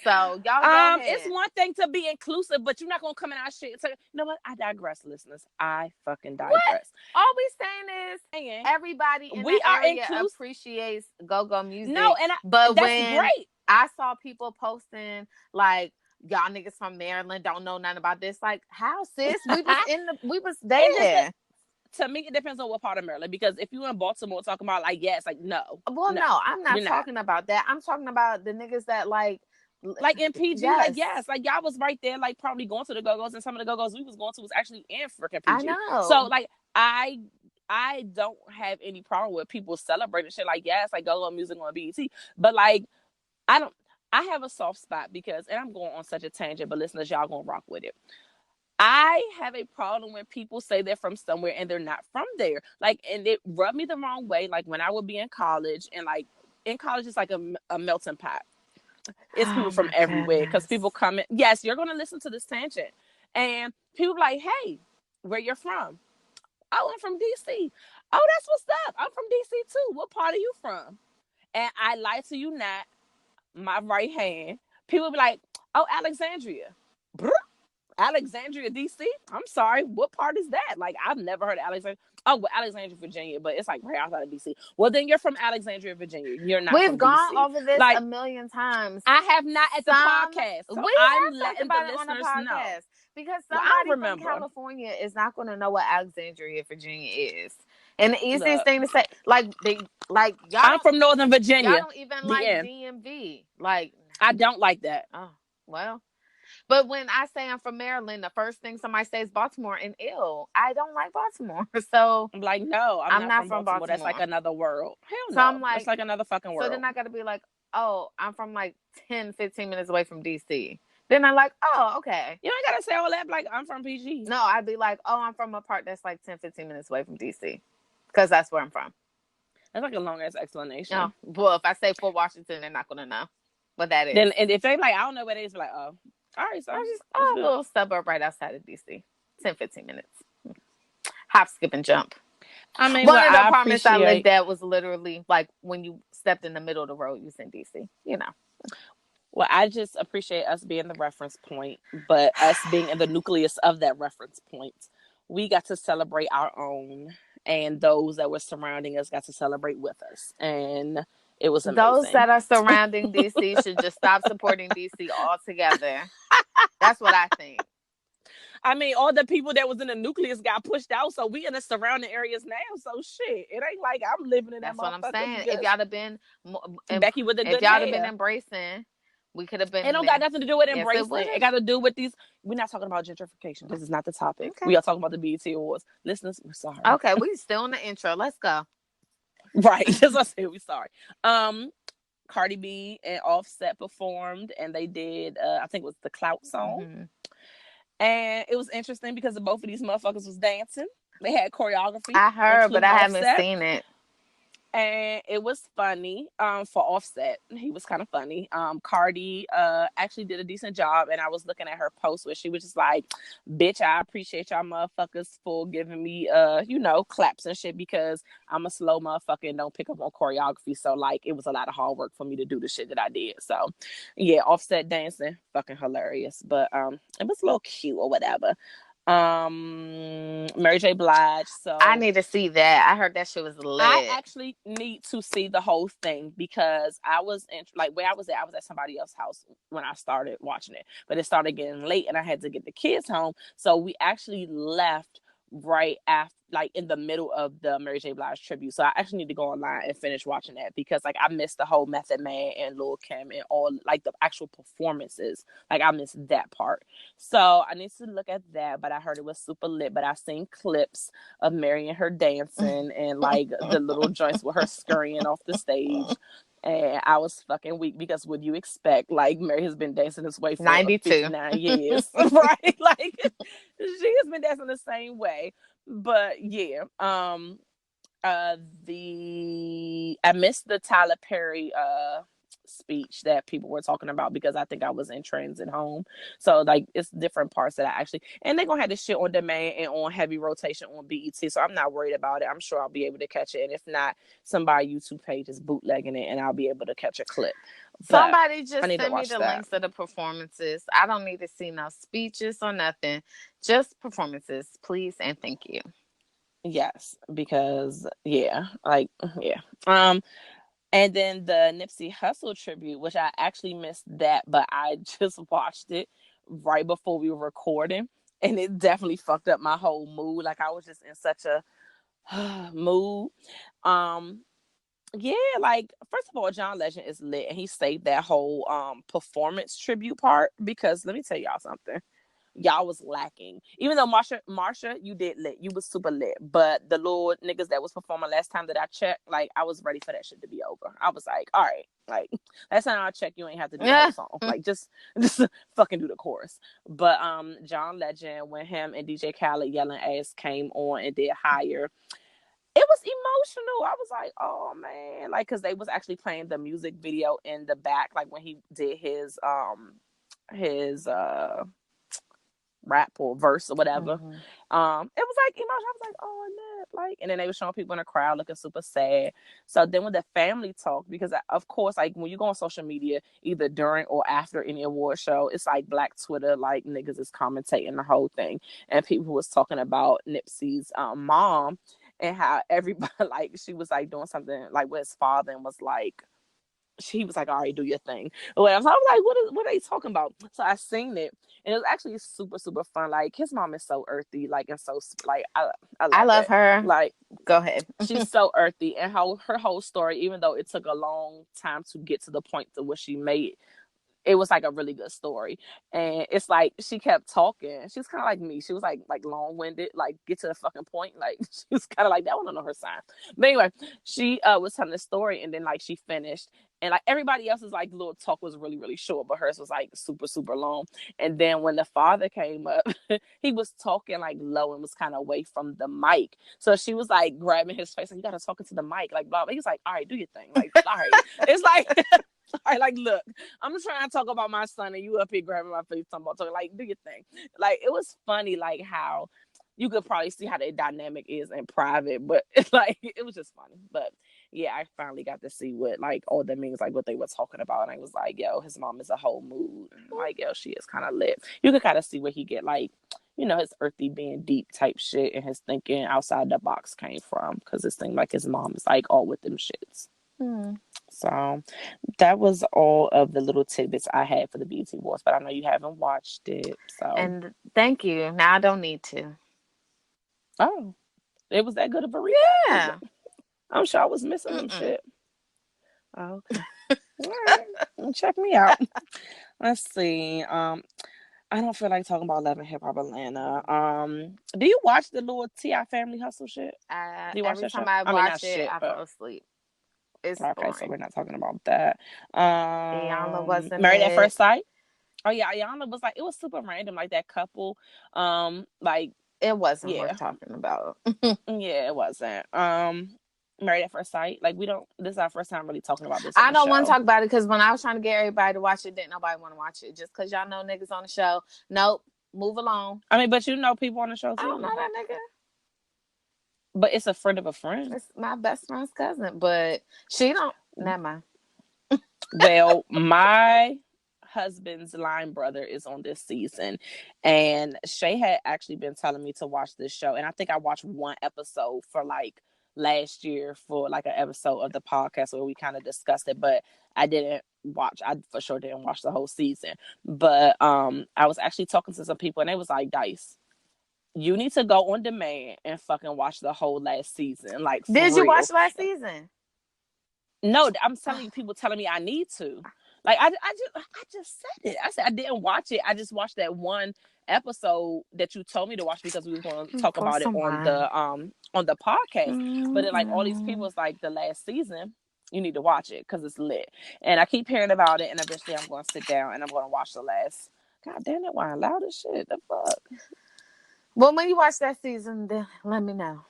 So y'all go ahead.
It's one thing to be inclusive, but you're not gonna come in our shit and say, you know what? I digress, listeners. I fucking digress.
What? All we saying is everybody in the area appreciates go-go music.
No, and
but
that's
when
great.
I saw people posting like, y'all niggas from Maryland don't know nothing about this. Like, how, sis? We was there.
To me, it depends on what part of Maryland. Because if you in Baltimore talking about like, yes, like no.
Well, no, I'm not talking about that. I'm talking about the niggas that like
in PG, yes. Like y'all was right there, like probably going to the Go-Go's, and some of the Go-Go's we was going to was actually in freaking PG.
I know.
So like I don't have any problem with people celebrating shit like, yes, like Go-Go music on BET, but like I have a soft spot because, and I'm going on such a tangent, but listeners, y'all gonna rock with it. I have a problem when people say they're from somewhere and they're not from there. Like, and it rubbed me the wrong way. Like when I would be in college, and like in college, it's like a melting pot. It's people from everywhere because people come in. Yes, you're going to listen to this tangent. And people be like, hey, where you're from? Oh, I'm from DC. Oh, that's what's up. I'm from DC too. What part are you from? And I lie to you not, my right hand. People be like, oh, Alexandria. Brr. Alexandria, DC? I'm sorry. What part is that? Like, I've never heard of Alexandria. Oh, well, Alexandria, Virginia, but it's like right outside of DC. Well, then you're from Alexandria, Virginia. You're not.
We've
from
gone
DC.
over this
like,
a million times.
I have not at the podcast. So
we
I'm
have talked about it on the podcast know. Because somebody from California is not going to know what Alexandria, Virginia is. And the easiest thing to say, y'all.
I'm from Northern Virginia.
Y'all don't even like DMV. Like,
I don't like that.
Oh, well. But when I say I'm from Maryland, the first thing somebody says Baltimore, and I don't like Baltimore. So
I'm like, no, I'm not from Baltimore. That's like another world. Hell no. So I'm like, it's like another fucking world.
So then I got to be like, oh, I'm from like 10, 15 minutes away from DC. Then I'm like, oh, okay.
You ain't got to say all that. Like, I'm from PG.
No, I'd be like, oh, I'm from a part that's like 10, 15 minutes away from DC. Because that's where I'm from.
That's like a long ass explanation.
No. Well, if I say Fort Washington, they're not going to know what that is.
Then if they like, I don't know what it is, like, oh. All right, so
just a little suburb right outside of DC. 10, 15 minutes. Hop, skip, and jump.
I mean,
one of the apartments I lived at was literally like when you stepped in the middle of the road, you was in DC,
Well, I just appreciate us being the reference point, but us being in the nucleus of that reference point, we got to celebrate our own, and those that were surrounding us got to celebrate with us. And it was amazing.
Those that are surrounding DC should just stop supporting DC altogether. That's what I think.
I mean, all the people that was in the nucleus got pushed out, so we in the surrounding areas now. So shit, it ain't like I'm living in that.
That's what I'm saying. If y'all have been
Becky with the good
if y'all have been embracing We could have
It
been
don't got
there.
nothing to do with
Yes, it
embracing.
would
It
have.
got to do with these. We're not talking about gentrification. This is not the topic.
Okay.
We are talking about the BET Awards. Listeners, we're sorry.
Okay, we still in the intro. Let's go.
Right. Just I said we're sorry. Um, Cardi B and Offset performed, and they did. I think it was the Clout song,
Mm-hmm.
and it was interesting because both of these motherfuckers was dancing. They had choreography,
I heard, but
including
I haven't
Offset.
seen it.
And it was funny for Offset. He was kind of funny. Cardi actually did a decent job, and I was looking at her post where she was just like, bitch, I appreciate y'all motherfuckers for giving me claps and shit, because I'm a slow motherfucker and don't pick up on choreography. So like it was a lot of hard work for me to do the shit that I did. So yeah, Offset dancing, fucking hilarious. But it was a little cute or whatever. Mary J. Blige.
I
So
need to see that. I heard that shit was
I
lit.
actually need to see the whole thing, because I was in, like, where I was at somebody else's house when I started watching it, but it started getting late and I had to get the kids home. So we actually left right after, like in the middle of the Mary J. Blige tribute. So I actually need to go online and finish watching that, because like I missed the whole Method Man and Lil Kim and all like the actual performances. Like I missed that part. So I need to look at that, but I heard it was super lit. But I seen clips of Mary and her dancing and like the little joints with her scurrying off the stage. And I was fucking weak, because what you expect? Like Mary has been dancing this way for
92.
59 years, right? Like she has been dancing the same way. But yeah, I missed the Tyler Perry speech that people were talking about, because I think I was in transit home. So like it's different parts that I actually, and they're gonna have this shit on demand and on heavy rotation on BET. So I'm not worried about it. I'm sure I'll be able to catch it. And if not, somebody YouTube page is bootlegging it and I'll be able to catch a clip. But
Somebody
I
just
need to
send me
watch
the
that.
links of the performances. I don't need to see no speeches or nothing. Just performances, please and thank you.
Yes, because yeah, like yeah. And then the Nipsey Hussle tribute, which I actually missed that, but I just watched it right before we were recording, and it definitely fucked up my whole mood. Like I was just in such a mood. Um, yeah, like first of all, John Legend is lit, and he saved that whole performance tribute part, because let me tell y'all something, y'all was lacking. Even though Marsha, you did lit. You was super lit. But the little niggas that was performing last time that I checked, like I was ready for that shit to be over. I was like, all right, like last time I checked, you ain't have to do the whole
Yeah.
song. Like just fucking do the chorus. But John Legend, when him and DJ Khaled yelling ass came on and did higher, it was emotional. I was like, oh man, like because they was actually playing the music video in the back, like when he did his rap or verse or whatever.
Mm-hmm.
It was like emotional. I was like, oh no, like, and then they were showing people in the crowd looking super sad. So then when the family talked, because of course, like when you go on social media, either during or after any award show, it's like Black Twitter, like niggas is commentating the whole thing, and people was talking about Nipsey's mom and how everybody like she was like doing something like with his father and was like she was like, all right, do your thing. Or whatever. So I was like, what are they talking about? So I seen it. And it was actually super, super fun. Like his mom is so earthy, like and so like I
I
love
love
it.
her.
Like
Go ahead.
she's so earthy, and how her whole story, even though it took a long time to get to the point to what she made, it was like a really good story. And it's like she kept talking. She was kind of like me. She was like long-winded, like get to the fucking point. Like she was kind of like that one on her sign. But anyway, she was telling the story, and then like she finished, and like everybody else's like little talk was really, really short, but hers was like super, super long. And then when the father came up, he was talking like low and was kind of away from the mic. So she was like grabbing his face, like, you gotta talk into the mic, like blah blah. He was like, all right, do your thing. Like, all right. It's like like, look, I'm just trying to talk about my son, and you up here grabbing my face, talking about talking. Like, do your thing. Like, it was funny, like how you could probably see how the dynamic is in private, but it's like it was just funny. But yeah, I finally got to see what like all the means, like what they were talking about, and I was like, yo, his mom is a whole mood. And, like, yo, she is kind of lit. You could kind of see where he get like, his earthy being deep type shit and his thinking outside the box came from, because it seemed like his mom is like all with them shits. So that was all of the little tidbits I had for the BET Awards, but I know you haven't watched it. So,
And thank you. Now I don't need to.
oh, it was that good of a recap, was it?
Yeah.
I'm sure I was missing some
Mm-mm.
shit. Oh, okay. All right. Check me out. Let's see. I don't feel like talking about Love and Hip Hop Atlanta. Do you watch the little T.I. Family Hustle shit? Do you watch
Every
that show?
time I
I mean, not
watch it,
shit,
I
but
fall asleep. It's
okay, so
boring.
we're not talking about that.
Iyanla wasn't
Married at
it.
First Sight. Oh yeah, Ayana was like, it was super random, like that couple. Like
It wasn't
yeah,
worth talking about.
yeah, it wasn't. Married at First Sight. Like we don't. This is our first time really talking about this on
I
the
don't want to
show.
talk about it because when I was trying to get everybody to watch it, didn't nobody want to watch it. Just because y'all know niggas on the show. Nope. Move along.
I mean, but you know people on the show
I don't know
too.
that nigga.
But it's a friend of a friend.
It's my best friend's cousin, but she don't. Never mind.
Well, my husband's line brother is on this season, and Shay had actually been telling me to watch this show, and I think I watched one episode for like last year for like an episode of the podcast where we kind of discussed it, but I didn't watch. I for sure didn't watch the whole season, but I was actually talking to some people, and they was like, Dice, you need to go on demand and fucking watch the whole last season, like for
Did you
real.
watch last season?
No, I'm telling you, people telling me I need to. Like I just said it. I said I didn't watch it. I just watched that one episode that you told me to watch because we were going to talk
For
about it
some wine.
on the podcast. But then like all these people
Mm-hmm.
was like the last season, you need to watch it because it's lit. And I keep hearing about it, and eventually I'm going to sit down and I'm going to watch the last. God damn it, wine loud as shit. The fuck.
Well, when you watch that season, then let me know.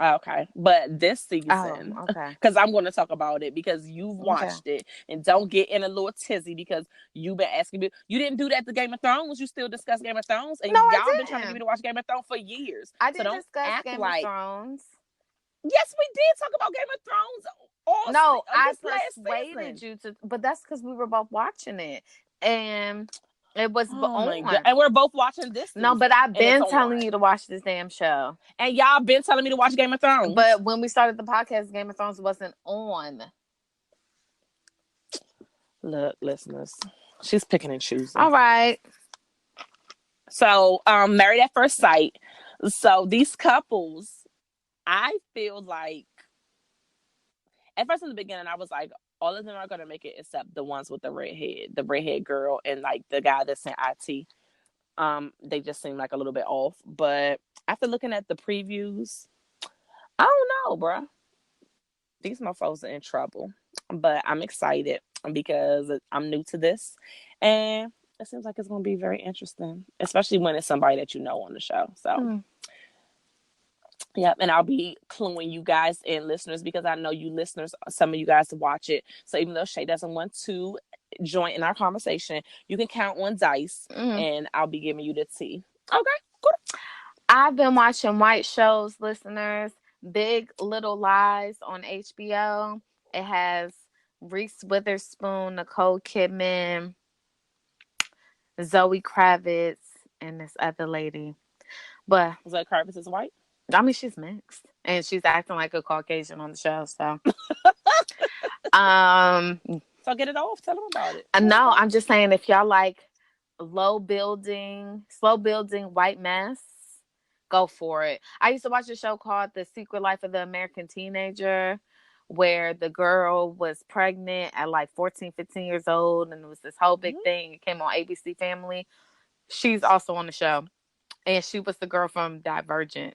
Okay, but this
Oh,
season,
okay.
because I'm going to talk about it because you've
Okay.
watched it, and don't get in a little tizzy because you've been asking me. You didn't do that to Game of Thrones. You still discuss Game of Thrones,
No,
and
I
y'all been trying to get me
didn't.
to watch Game of Thrones for years.
I
So
did
don't
discuss
act
Game of
like
Thrones.
yes, we did talk about Game of Thrones all
No, I
this last
persuaded
season.
you to, but that's because we were both watching it, and it was
Oh my god!
on.
And we're both watching this
No,
season,
but I've
and it's
been
on.
telling you to watch this damn show.
And y'all been telling me to watch Game of Thrones.
But when we started the podcast, Game of Thrones wasn't on.
Look, listeners, she's picking and choosing.
All right.
So, Married at First Sight. So these couples, I feel like at first in the beginning, I was like, all of them are gonna make it except the ones with the redhead girl, and like the guy that's in IT. They just seem like a little bit off. But after looking at the previews, I don't know, bruh. These motherfuckers are in trouble. But I'm excited because I'm new to this, and it seems like it's gonna be very interesting, especially when it's somebody that you know on the show. So. Yep, and I'll be cluing you guys in, listeners, because I know you listeners, some of you guys watch it. So even though Shay doesn't want to join in our conversation, you can count on Dice, and I'll be giving you the tea. Okay, cool.
I've been watching white shows, listeners. Big Little Lies on HBO. It has Reese Witherspoon, Nicole Kidman, Zoe Kravitz, and this other lady. But
Zoe Kravitz is white.
I mean, she's mixed, and she's acting like a Caucasian on the show. So,
so get it off. Tell them about it.
No, I'm just saying if y'all like slow building white mess, go for it. I used to watch a show called The Secret Life of the American Teenager, where the girl was pregnant at like 14, 15 years old, and it was this whole big thing. It came on ABC Family. She's also on the show, and she was the girl from Divergent.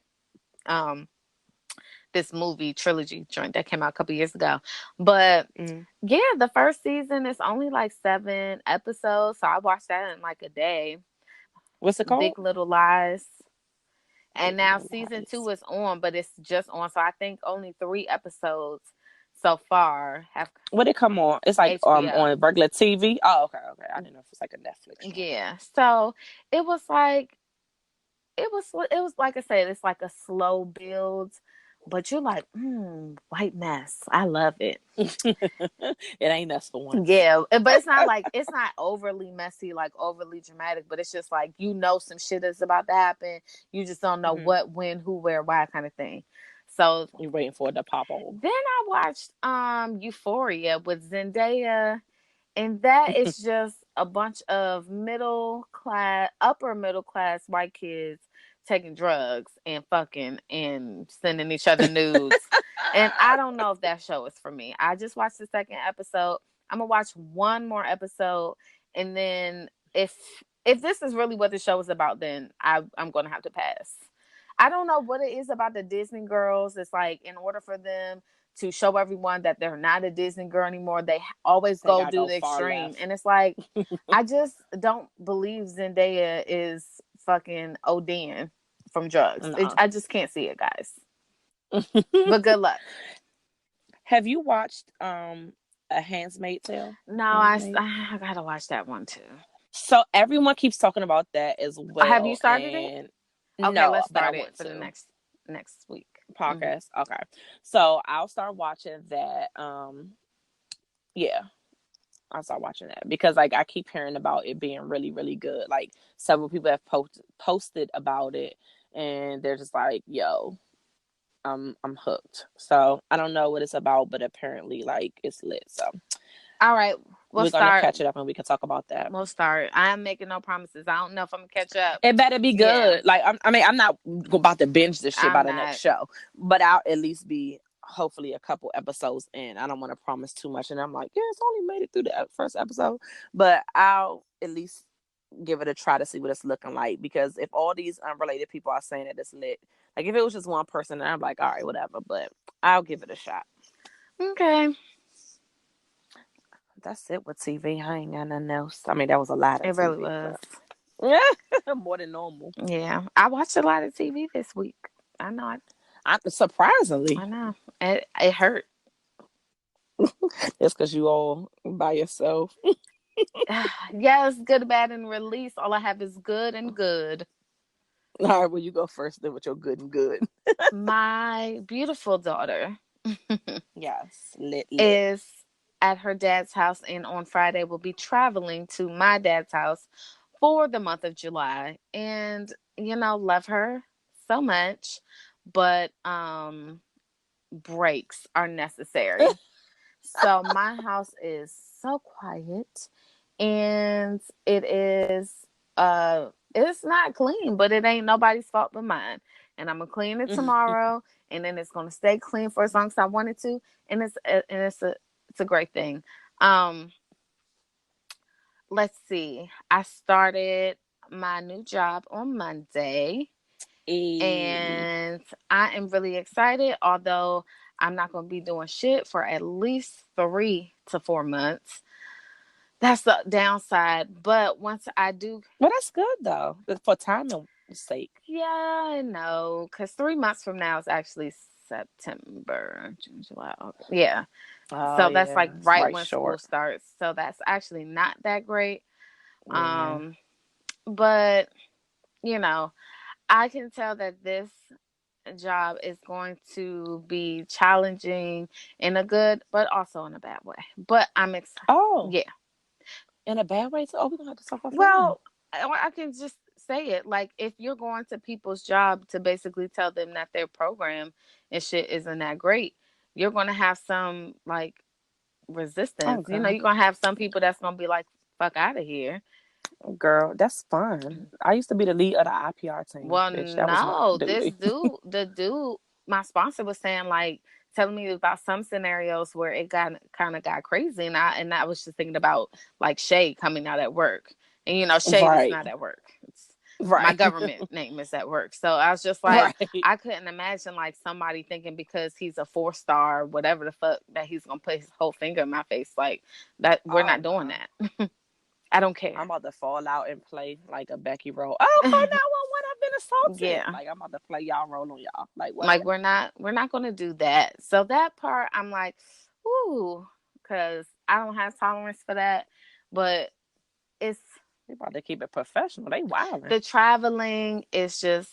This movie trilogy joint that came out a couple years ago. But yeah, the first season is only like 7 episodes, so I watched that in like a day.
What's it called?
Big Little Lies. And now season 2 is on, but it's just on, so I think only 3 episodes so far have.
What it come on? It's like
HBO.
on regular TV. Oh, okay. I didn't know if it's like a Netflix show.
Yeah, so it was like like I said, it's like a slow build, but you're like, white mess. I love it.
It ain't us for once.
Yeah, but it's not overly messy, like overly dramatic, but it's just like, some shit is about to happen. You just don't know what, when, who, where, why kind of thing. So
you're waiting for it to pop off.
Then I watched Euphoria with Zendaya, and that is just a bunch of upper middle class white kids taking drugs and fucking and sending each other nudes. And I don't know if that show is for me. I just watched the second episode. I'm gonna watch one more episode, and then if this is really what the show is about, then I'm gonna have to pass. I don't know what it is about the Disney girls. It's like, in order for them to show everyone that they're not a Disney girl anymore, they always
They
go
gotta
do
go
the
far
extreme.
left.
And it's like, I just don't believe Zendaya is fucking Odin from drugs.
No.
I just can't see it, guys. But good luck.
Have you watched A Handmaid's Tale?
No,
Handmaid.
I gotta watch that one too.
So everyone keeps talking about that as
Have you
well,
started it?
and
Okay,
no,
let's
but I
start it
want
for the
to
next week. Mm-hmm.
podcast. Okay, so I'll start watching that. Yeah, I'll start watching that because like I keep hearing about it being really, really good. Like several people have posted about it, and they're just like, "Yo, I'm hooked." So I don't know what it's about, but apparently, like it's lit. So
All right, we'll
we're gonna
start.
catch it up and we can talk about that.
We'll start. I am making no promises. I don't know if I'm gonna catch up.
It better be
Yeah,
good. Like I mean, I'm not about to binge this shit by
I'm
the next
not.
show, but I'll at least be hopefully a couple episodes in. I don't want to promise too much, and I'm like, yeah, it's only made it through the first episode, but I'll at least give it a try to see what it's looking like. Because if all these unrelated people are saying that it's lit, like if it was just one person, then I'm like, all right, whatever. But I'll give it a shot.
Okay,
That's it with TV. I ain't got nothing else. I mean, that was a lot of
it really
TV,
was.
but more than normal.
Yeah, I watched a lot of TV this week. I know.
Surprisingly,
I know. It hurt.
it's because you all by yourself.
Yes, good, bad, and release. All I have is good and good.
All right, well, you go first then with your good and good.
My beautiful daughter
Yes, lit.
is at her dad's house, and on Friday will be traveling to my dad's house for the month of July. And love her so much, but breaks are necessary. So my house is so quiet, and it's not clean, but it ain't nobody's fault but mine. And I'm gonna clean it tomorrow, and then it's gonna stay clean for as long as I want it to, and it's a great thing. Um, let's see. I started my new job on Monday,
Hey.
and I am really excited. Although I'm not gonna be doing shit for at least 3 to 4 months. That's the downside. But once I do,
Well, that's good though, for timing sake.
yeah, I know, because 3 months from now is actually September, June, July, August. Yeah.
Oh
So that's like
yeah, it's
right
right
when school
short.
starts. So that's actually not that great.
Yeah.
Um, but I can tell that this job is going to be challenging in a good, but also in a bad way. But I'm excited.
Oh,
Yeah.
in a bad way too. Oh, we're gonna have to talk offline.
Well, I can just say it. Like, if you're going to people's job to basically tell them that their program and shit isn't that great, you're going to have some like
Oh,
resistance.
girl,
You're going to have some people that's going to be like, fuck out of here.
girl, that's fun. I used to be the lead of the IPR team,
Well,
bitch. That was my
no,
duty.
the dude, my sponsor was saying, like, telling me about some scenarios where it got crazy, and I was just thinking about like Shay coming out at work, and Shay is
Right,
not at work. It's, my
right,
government name is at work, so I was just like,
right.
I couldn't imagine like somebody thinking because he's a 4-star, whatever the fuck, that he's gonna put his whole finger in my face like that. We're
Oh
not doing
no.
that. I don't
I'm
care.
about to fall out and play like a Becky role. Oh, call 911. I've been assaulted.
Yeah.
Like I'm about to play y'all role on y'all. Like what?
Like, we're not gonna do that. So that part, I'm like, ooh, because I don't have tolerance for that. But it's
They about to keep it professional. They wilding.
the traveling is just,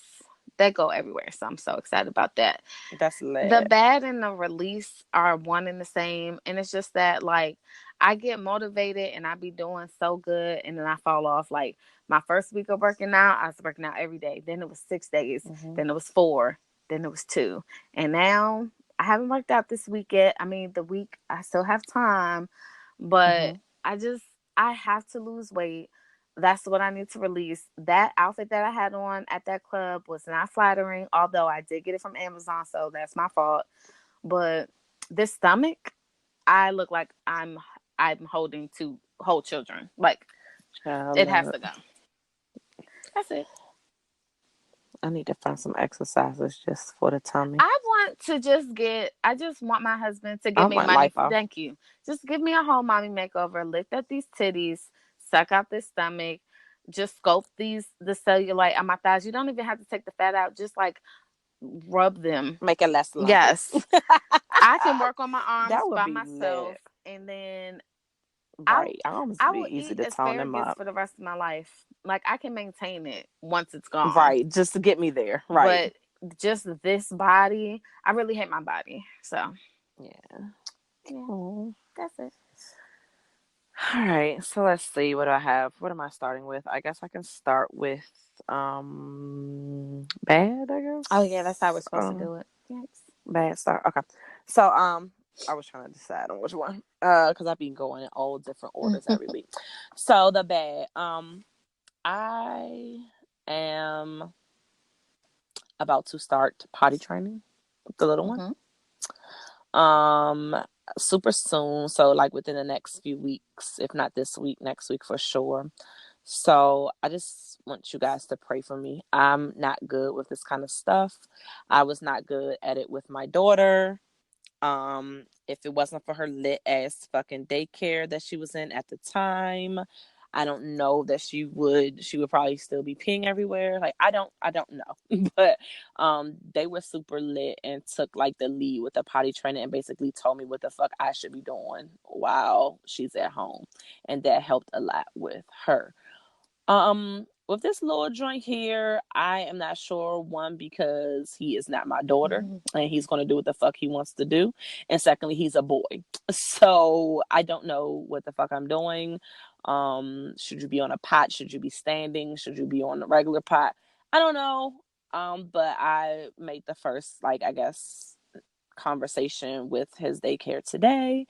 they go everywhere. So I'm so excited about that.
That's
The
lit.
bad and the release are one and the same, and it's just that, like, I get motivated and I be doing so good, and then I fall off. Like, my first week of working out, I was working out every day. Then it was 6 days.
Mm-hmm.
Then it was 4. Then it was 2. And now I haven't worked out this week yet. I mean, the week I still have time, but
Mm-hmm.
I have to lose weight. That's what I need to release. That outfit that I had on at that club was not flattering, although I did get it from Amazon, so that's my fault. But this stomach, I look like I'm holding to hold children. Like, it has to go. That's it.
I need to find some exercises just for the tummy.
I just want my husband to
I
give me
want
money.
lipo.
Thank you. Just give me a whole mommy makeover. Lift up these titties, suck out this stomach, just sculpt the cellulite on my thighs. You don't even have to take the fat out. Just like rub them.
Make it less lumpy.
Yes. I can work on my arms
That would
by
be lit.
myself, and then
Right. Arms
I
be
will
easy
eat
to tone them
asparagus
up.
for the rest of my life. Like, I can maintain it once it's gone.
Right. Just to get me there. Right.
But just this body, I really hate my body. So,
Yeah.
yeah,
Oh.
that's it.
All right. So let's see. What do I have? What am I starting with? I guess I can start with bad, I guess.
Oh, yeah, that's how we're supposed to do it. Thanks.
Bad start. Okay. So I was trying to decide on which one. Because I've been going in all different orders every week. So the bad. I am about to start potty training with the little one. Super soon. So like within the next few weeks, if not this week, next week for sure. So I just want you guys to pray for me. I'm not good with this kind of stuff. I was not good at it with my daughter. If it wasn't for her lit ass fucking daycare that she was in at the time, I don't know that she would probably still be peeing everywhere. Like I don't know. But they were super lit and took like the lead with the potty training and basically told me what the fuck I should be doing while she's at home. And that helped a lot with her. With this little joint here, I am not sure. One, because he is not my daughter and he's going to do what the fuck he wants to do. And secondly, he's a boy. So I don't know what the fuck I'm doing. Should you be on a pot? Should you be standing? Should you be on a regular pot? I don't know. But I made the first, like, I guess, conversation with his daycare today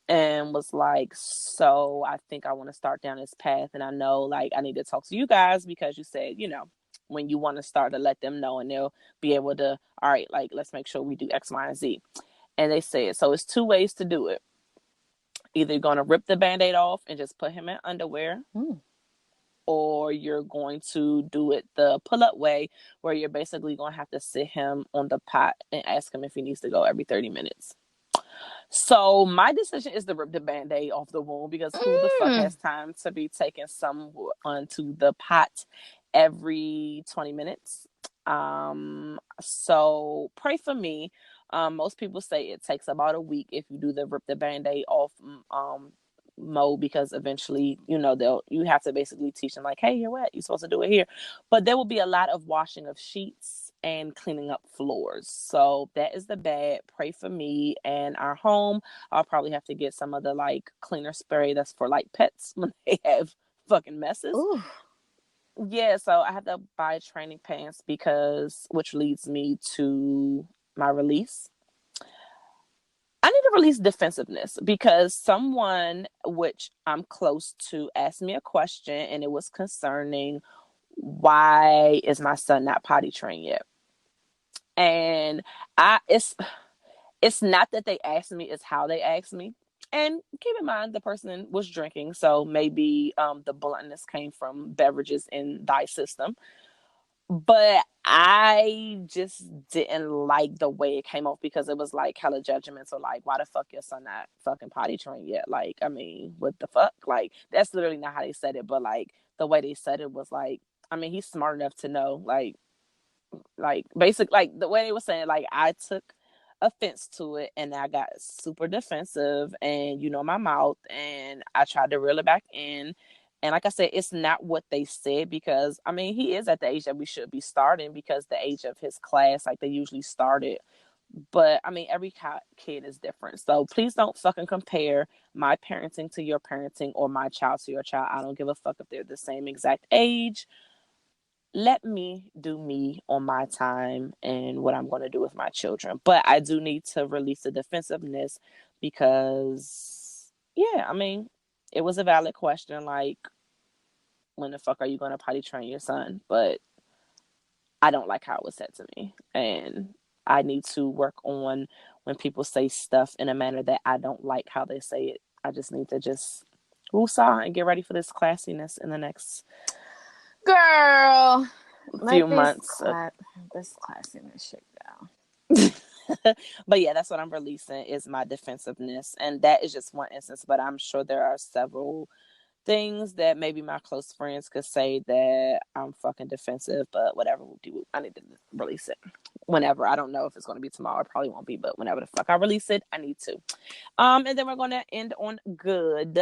and was like, so I think I want to start down this path. And I know, like, I need to talk to you guys because you said, when you want to start to let them know and they'll be able to, all right, like, let's make sure we do X, Y, and Z. And they said, so it's two ways to do it. Either you're going to rip the Band-Aid off and just put him in underwear, or you're going to do it the pull-up way where you're basically going to have to sit him on the pot and ask him if he needs to go every 30 minutes. So my decision is to rip the Band-Aid off the wound because who the fuck has time to be taking someone to the pot every 20 minutes? So pray for me. Most people say it takes about a week if you do the rip the Band-Aid off mode because eventually, you have to basically teach them like, hey, you're wet. You're supposed to do it here. But there will be a lot of washing of sheets and cleaning up floors. So that is the bad. Pray for me and our home. I'll probably have to get some of the like cleaner spray that's for like pets when they have fucking messes.
Ooh.
Yeah, so I have to buy training pants which leads me to my release. I need to release defensiveness because someone which I'm close to asked me a question and it was concerning why is my son not potty trained yet? And it's not that they asked me, it's how they asked me. And keep in mind the person was drinking, so maybe the bluntness came from beverages in thy system. But I just didn't like the way it came off because it was like hella judgmental. Like, why the fuck your son not fucking potty trained yet? Like, I mean, what the fuck? Like, that's literally not how they said it. But like the way they said it was like, I mean, he's smart enough to know. Like basic, like the way they were saying. Like, I took offense to it and I got super defensive and my mouth and I tried to reel it back in. And like I said, it's not what they said because I mean he is at the age that we should be starting because the age of his class, like they usually started. But I mean every kid is different. So please don't fucking compare my parenting to your parenting or my child to your child. I don't give a fuck if they're the same exact age. Let me do me on my time and what I'm going to do with my children. But I do need to release the defensiveness because, yeah, I mean, it was a valid question. Like, when the fuck are you going to potty train your son? But I don't like how it was said to me. And I need to work on when people say stuff in a manner that I don't like how they say it. I just need to just woosah and get ready for this classiness in the next
Girl,
few months.
This classiness shit down.
But yeah, that's what I'm releasing is my defensiveness, and that is just one instance. But I'm sure there are several things that maybe my close friends could say that I'm fucking defensive, but whatever we'll do, I need to release it whenever. I don't know if it's going to be tomorrow. It probably won't be, but whenever the fuck I release it, I need to. And then we're going to end on good.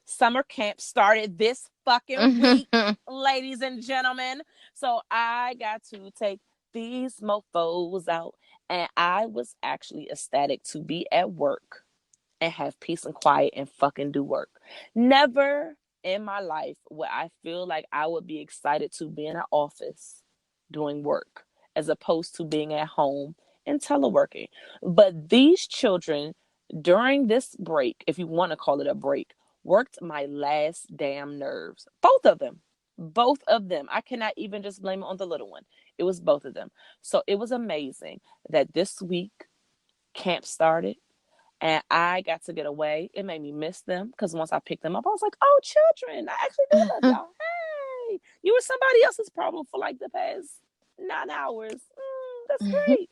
Summer camp started this fucking week, ladies and gentlemen. So I got to take these mofos out, and I was actually ecstatic to be at work and have peace and quiet and fucking do work. Never in my life would I feel like I would be excited to be in an office doing work as opposed to being at home and teleworking. But these children during this break, if you want to call it a break, worked my last damn nerves. Both of them. Both of them. I cannot even just blame it on the little one. It was both of them. So it was amazing that this week camp started and I got to get away. It made me miss them because once I picked them up, I was like, oh, children, I actually do love y'all. Hey, you were somebody else's problem for like the past 9 hours. That's great.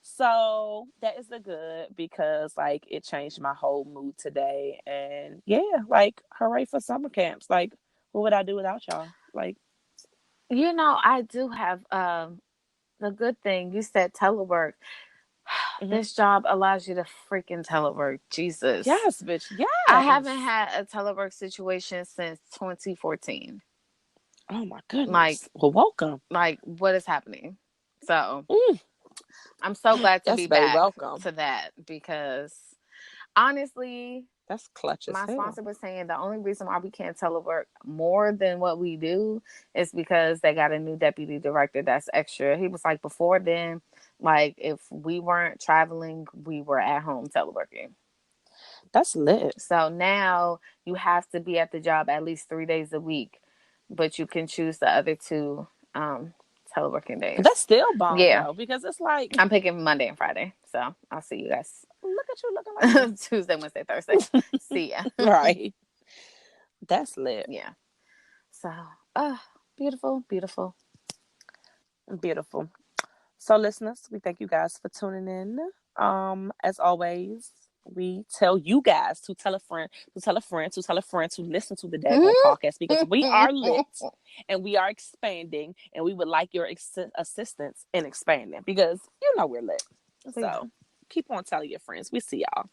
So that is the good because like it changed my whole mood today. And yeah, like hooray for summer camps. Like, what would I do without y'all? Like,
You know, I do have the good thing. You said telework. This job allows you to freaking telework. Jesus.
Yes, bitch. Yes.
I haven't had a telework situation since 2014.
Oh my goodness.
Like,
well, welcome.
Like, what is happening? So, I'm so glad to be back
welcome
to that because honestly,
that's clutch as
my
hell.
sponsor was saying the only reason why we can't telework more than what we do is because they got a new deputy director that's extra. He was like, before then, like if we weren't traveling, we were at home teleworking.
That's lit.
So now you have to be at the job at least 3 days a week, but you can choose the other two teleworking days.
That's still bomb though, because it's like
I'm picking Monday and Friday, so I'll see you guys.
Look at you looking like
Tuesday, Wednesday, Thursday. See ya.
Right. That's lit.
Yeah. So, beautiful, beautiful.
Beautiful. So listeners, we thank you guys for tuning in. As always, we tell you guys to tell a friend, to tell a friend, to tell a friend to listen to the daggone podcast because we are lit and we are expanding and we would like your assistance in expanding because you know we're lit. So keep on telling your friends. We see y'all.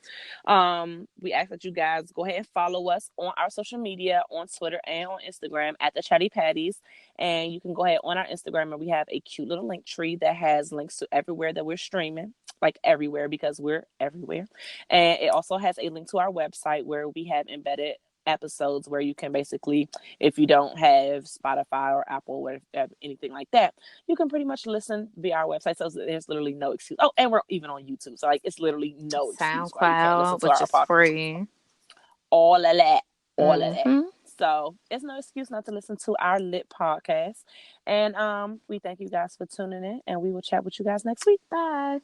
We ask that you guys go ahead and follow us on our social media on Twitter and on Instagram at the Chatty Pattys. And you can go ahead on our Instagram and we have a cute little link tree that has links to everywhere that we're streaming, like everywhere because we're everywhere. And it also has a link to our website where we have embedded episodes where you can basically, if you don't have Spotify or Apple or anything like that, you can pretty much listen via our website. So there's literally no excuse. Oh, and we're even on YouTube, so like it's literally no excuse why you can't listen to
which
our
is
podcast.
free.
All of that. So it's no excuse not to listen to our lit podcast. And we thank you guys for tuning in, and we will chat with you guys next week. Bye.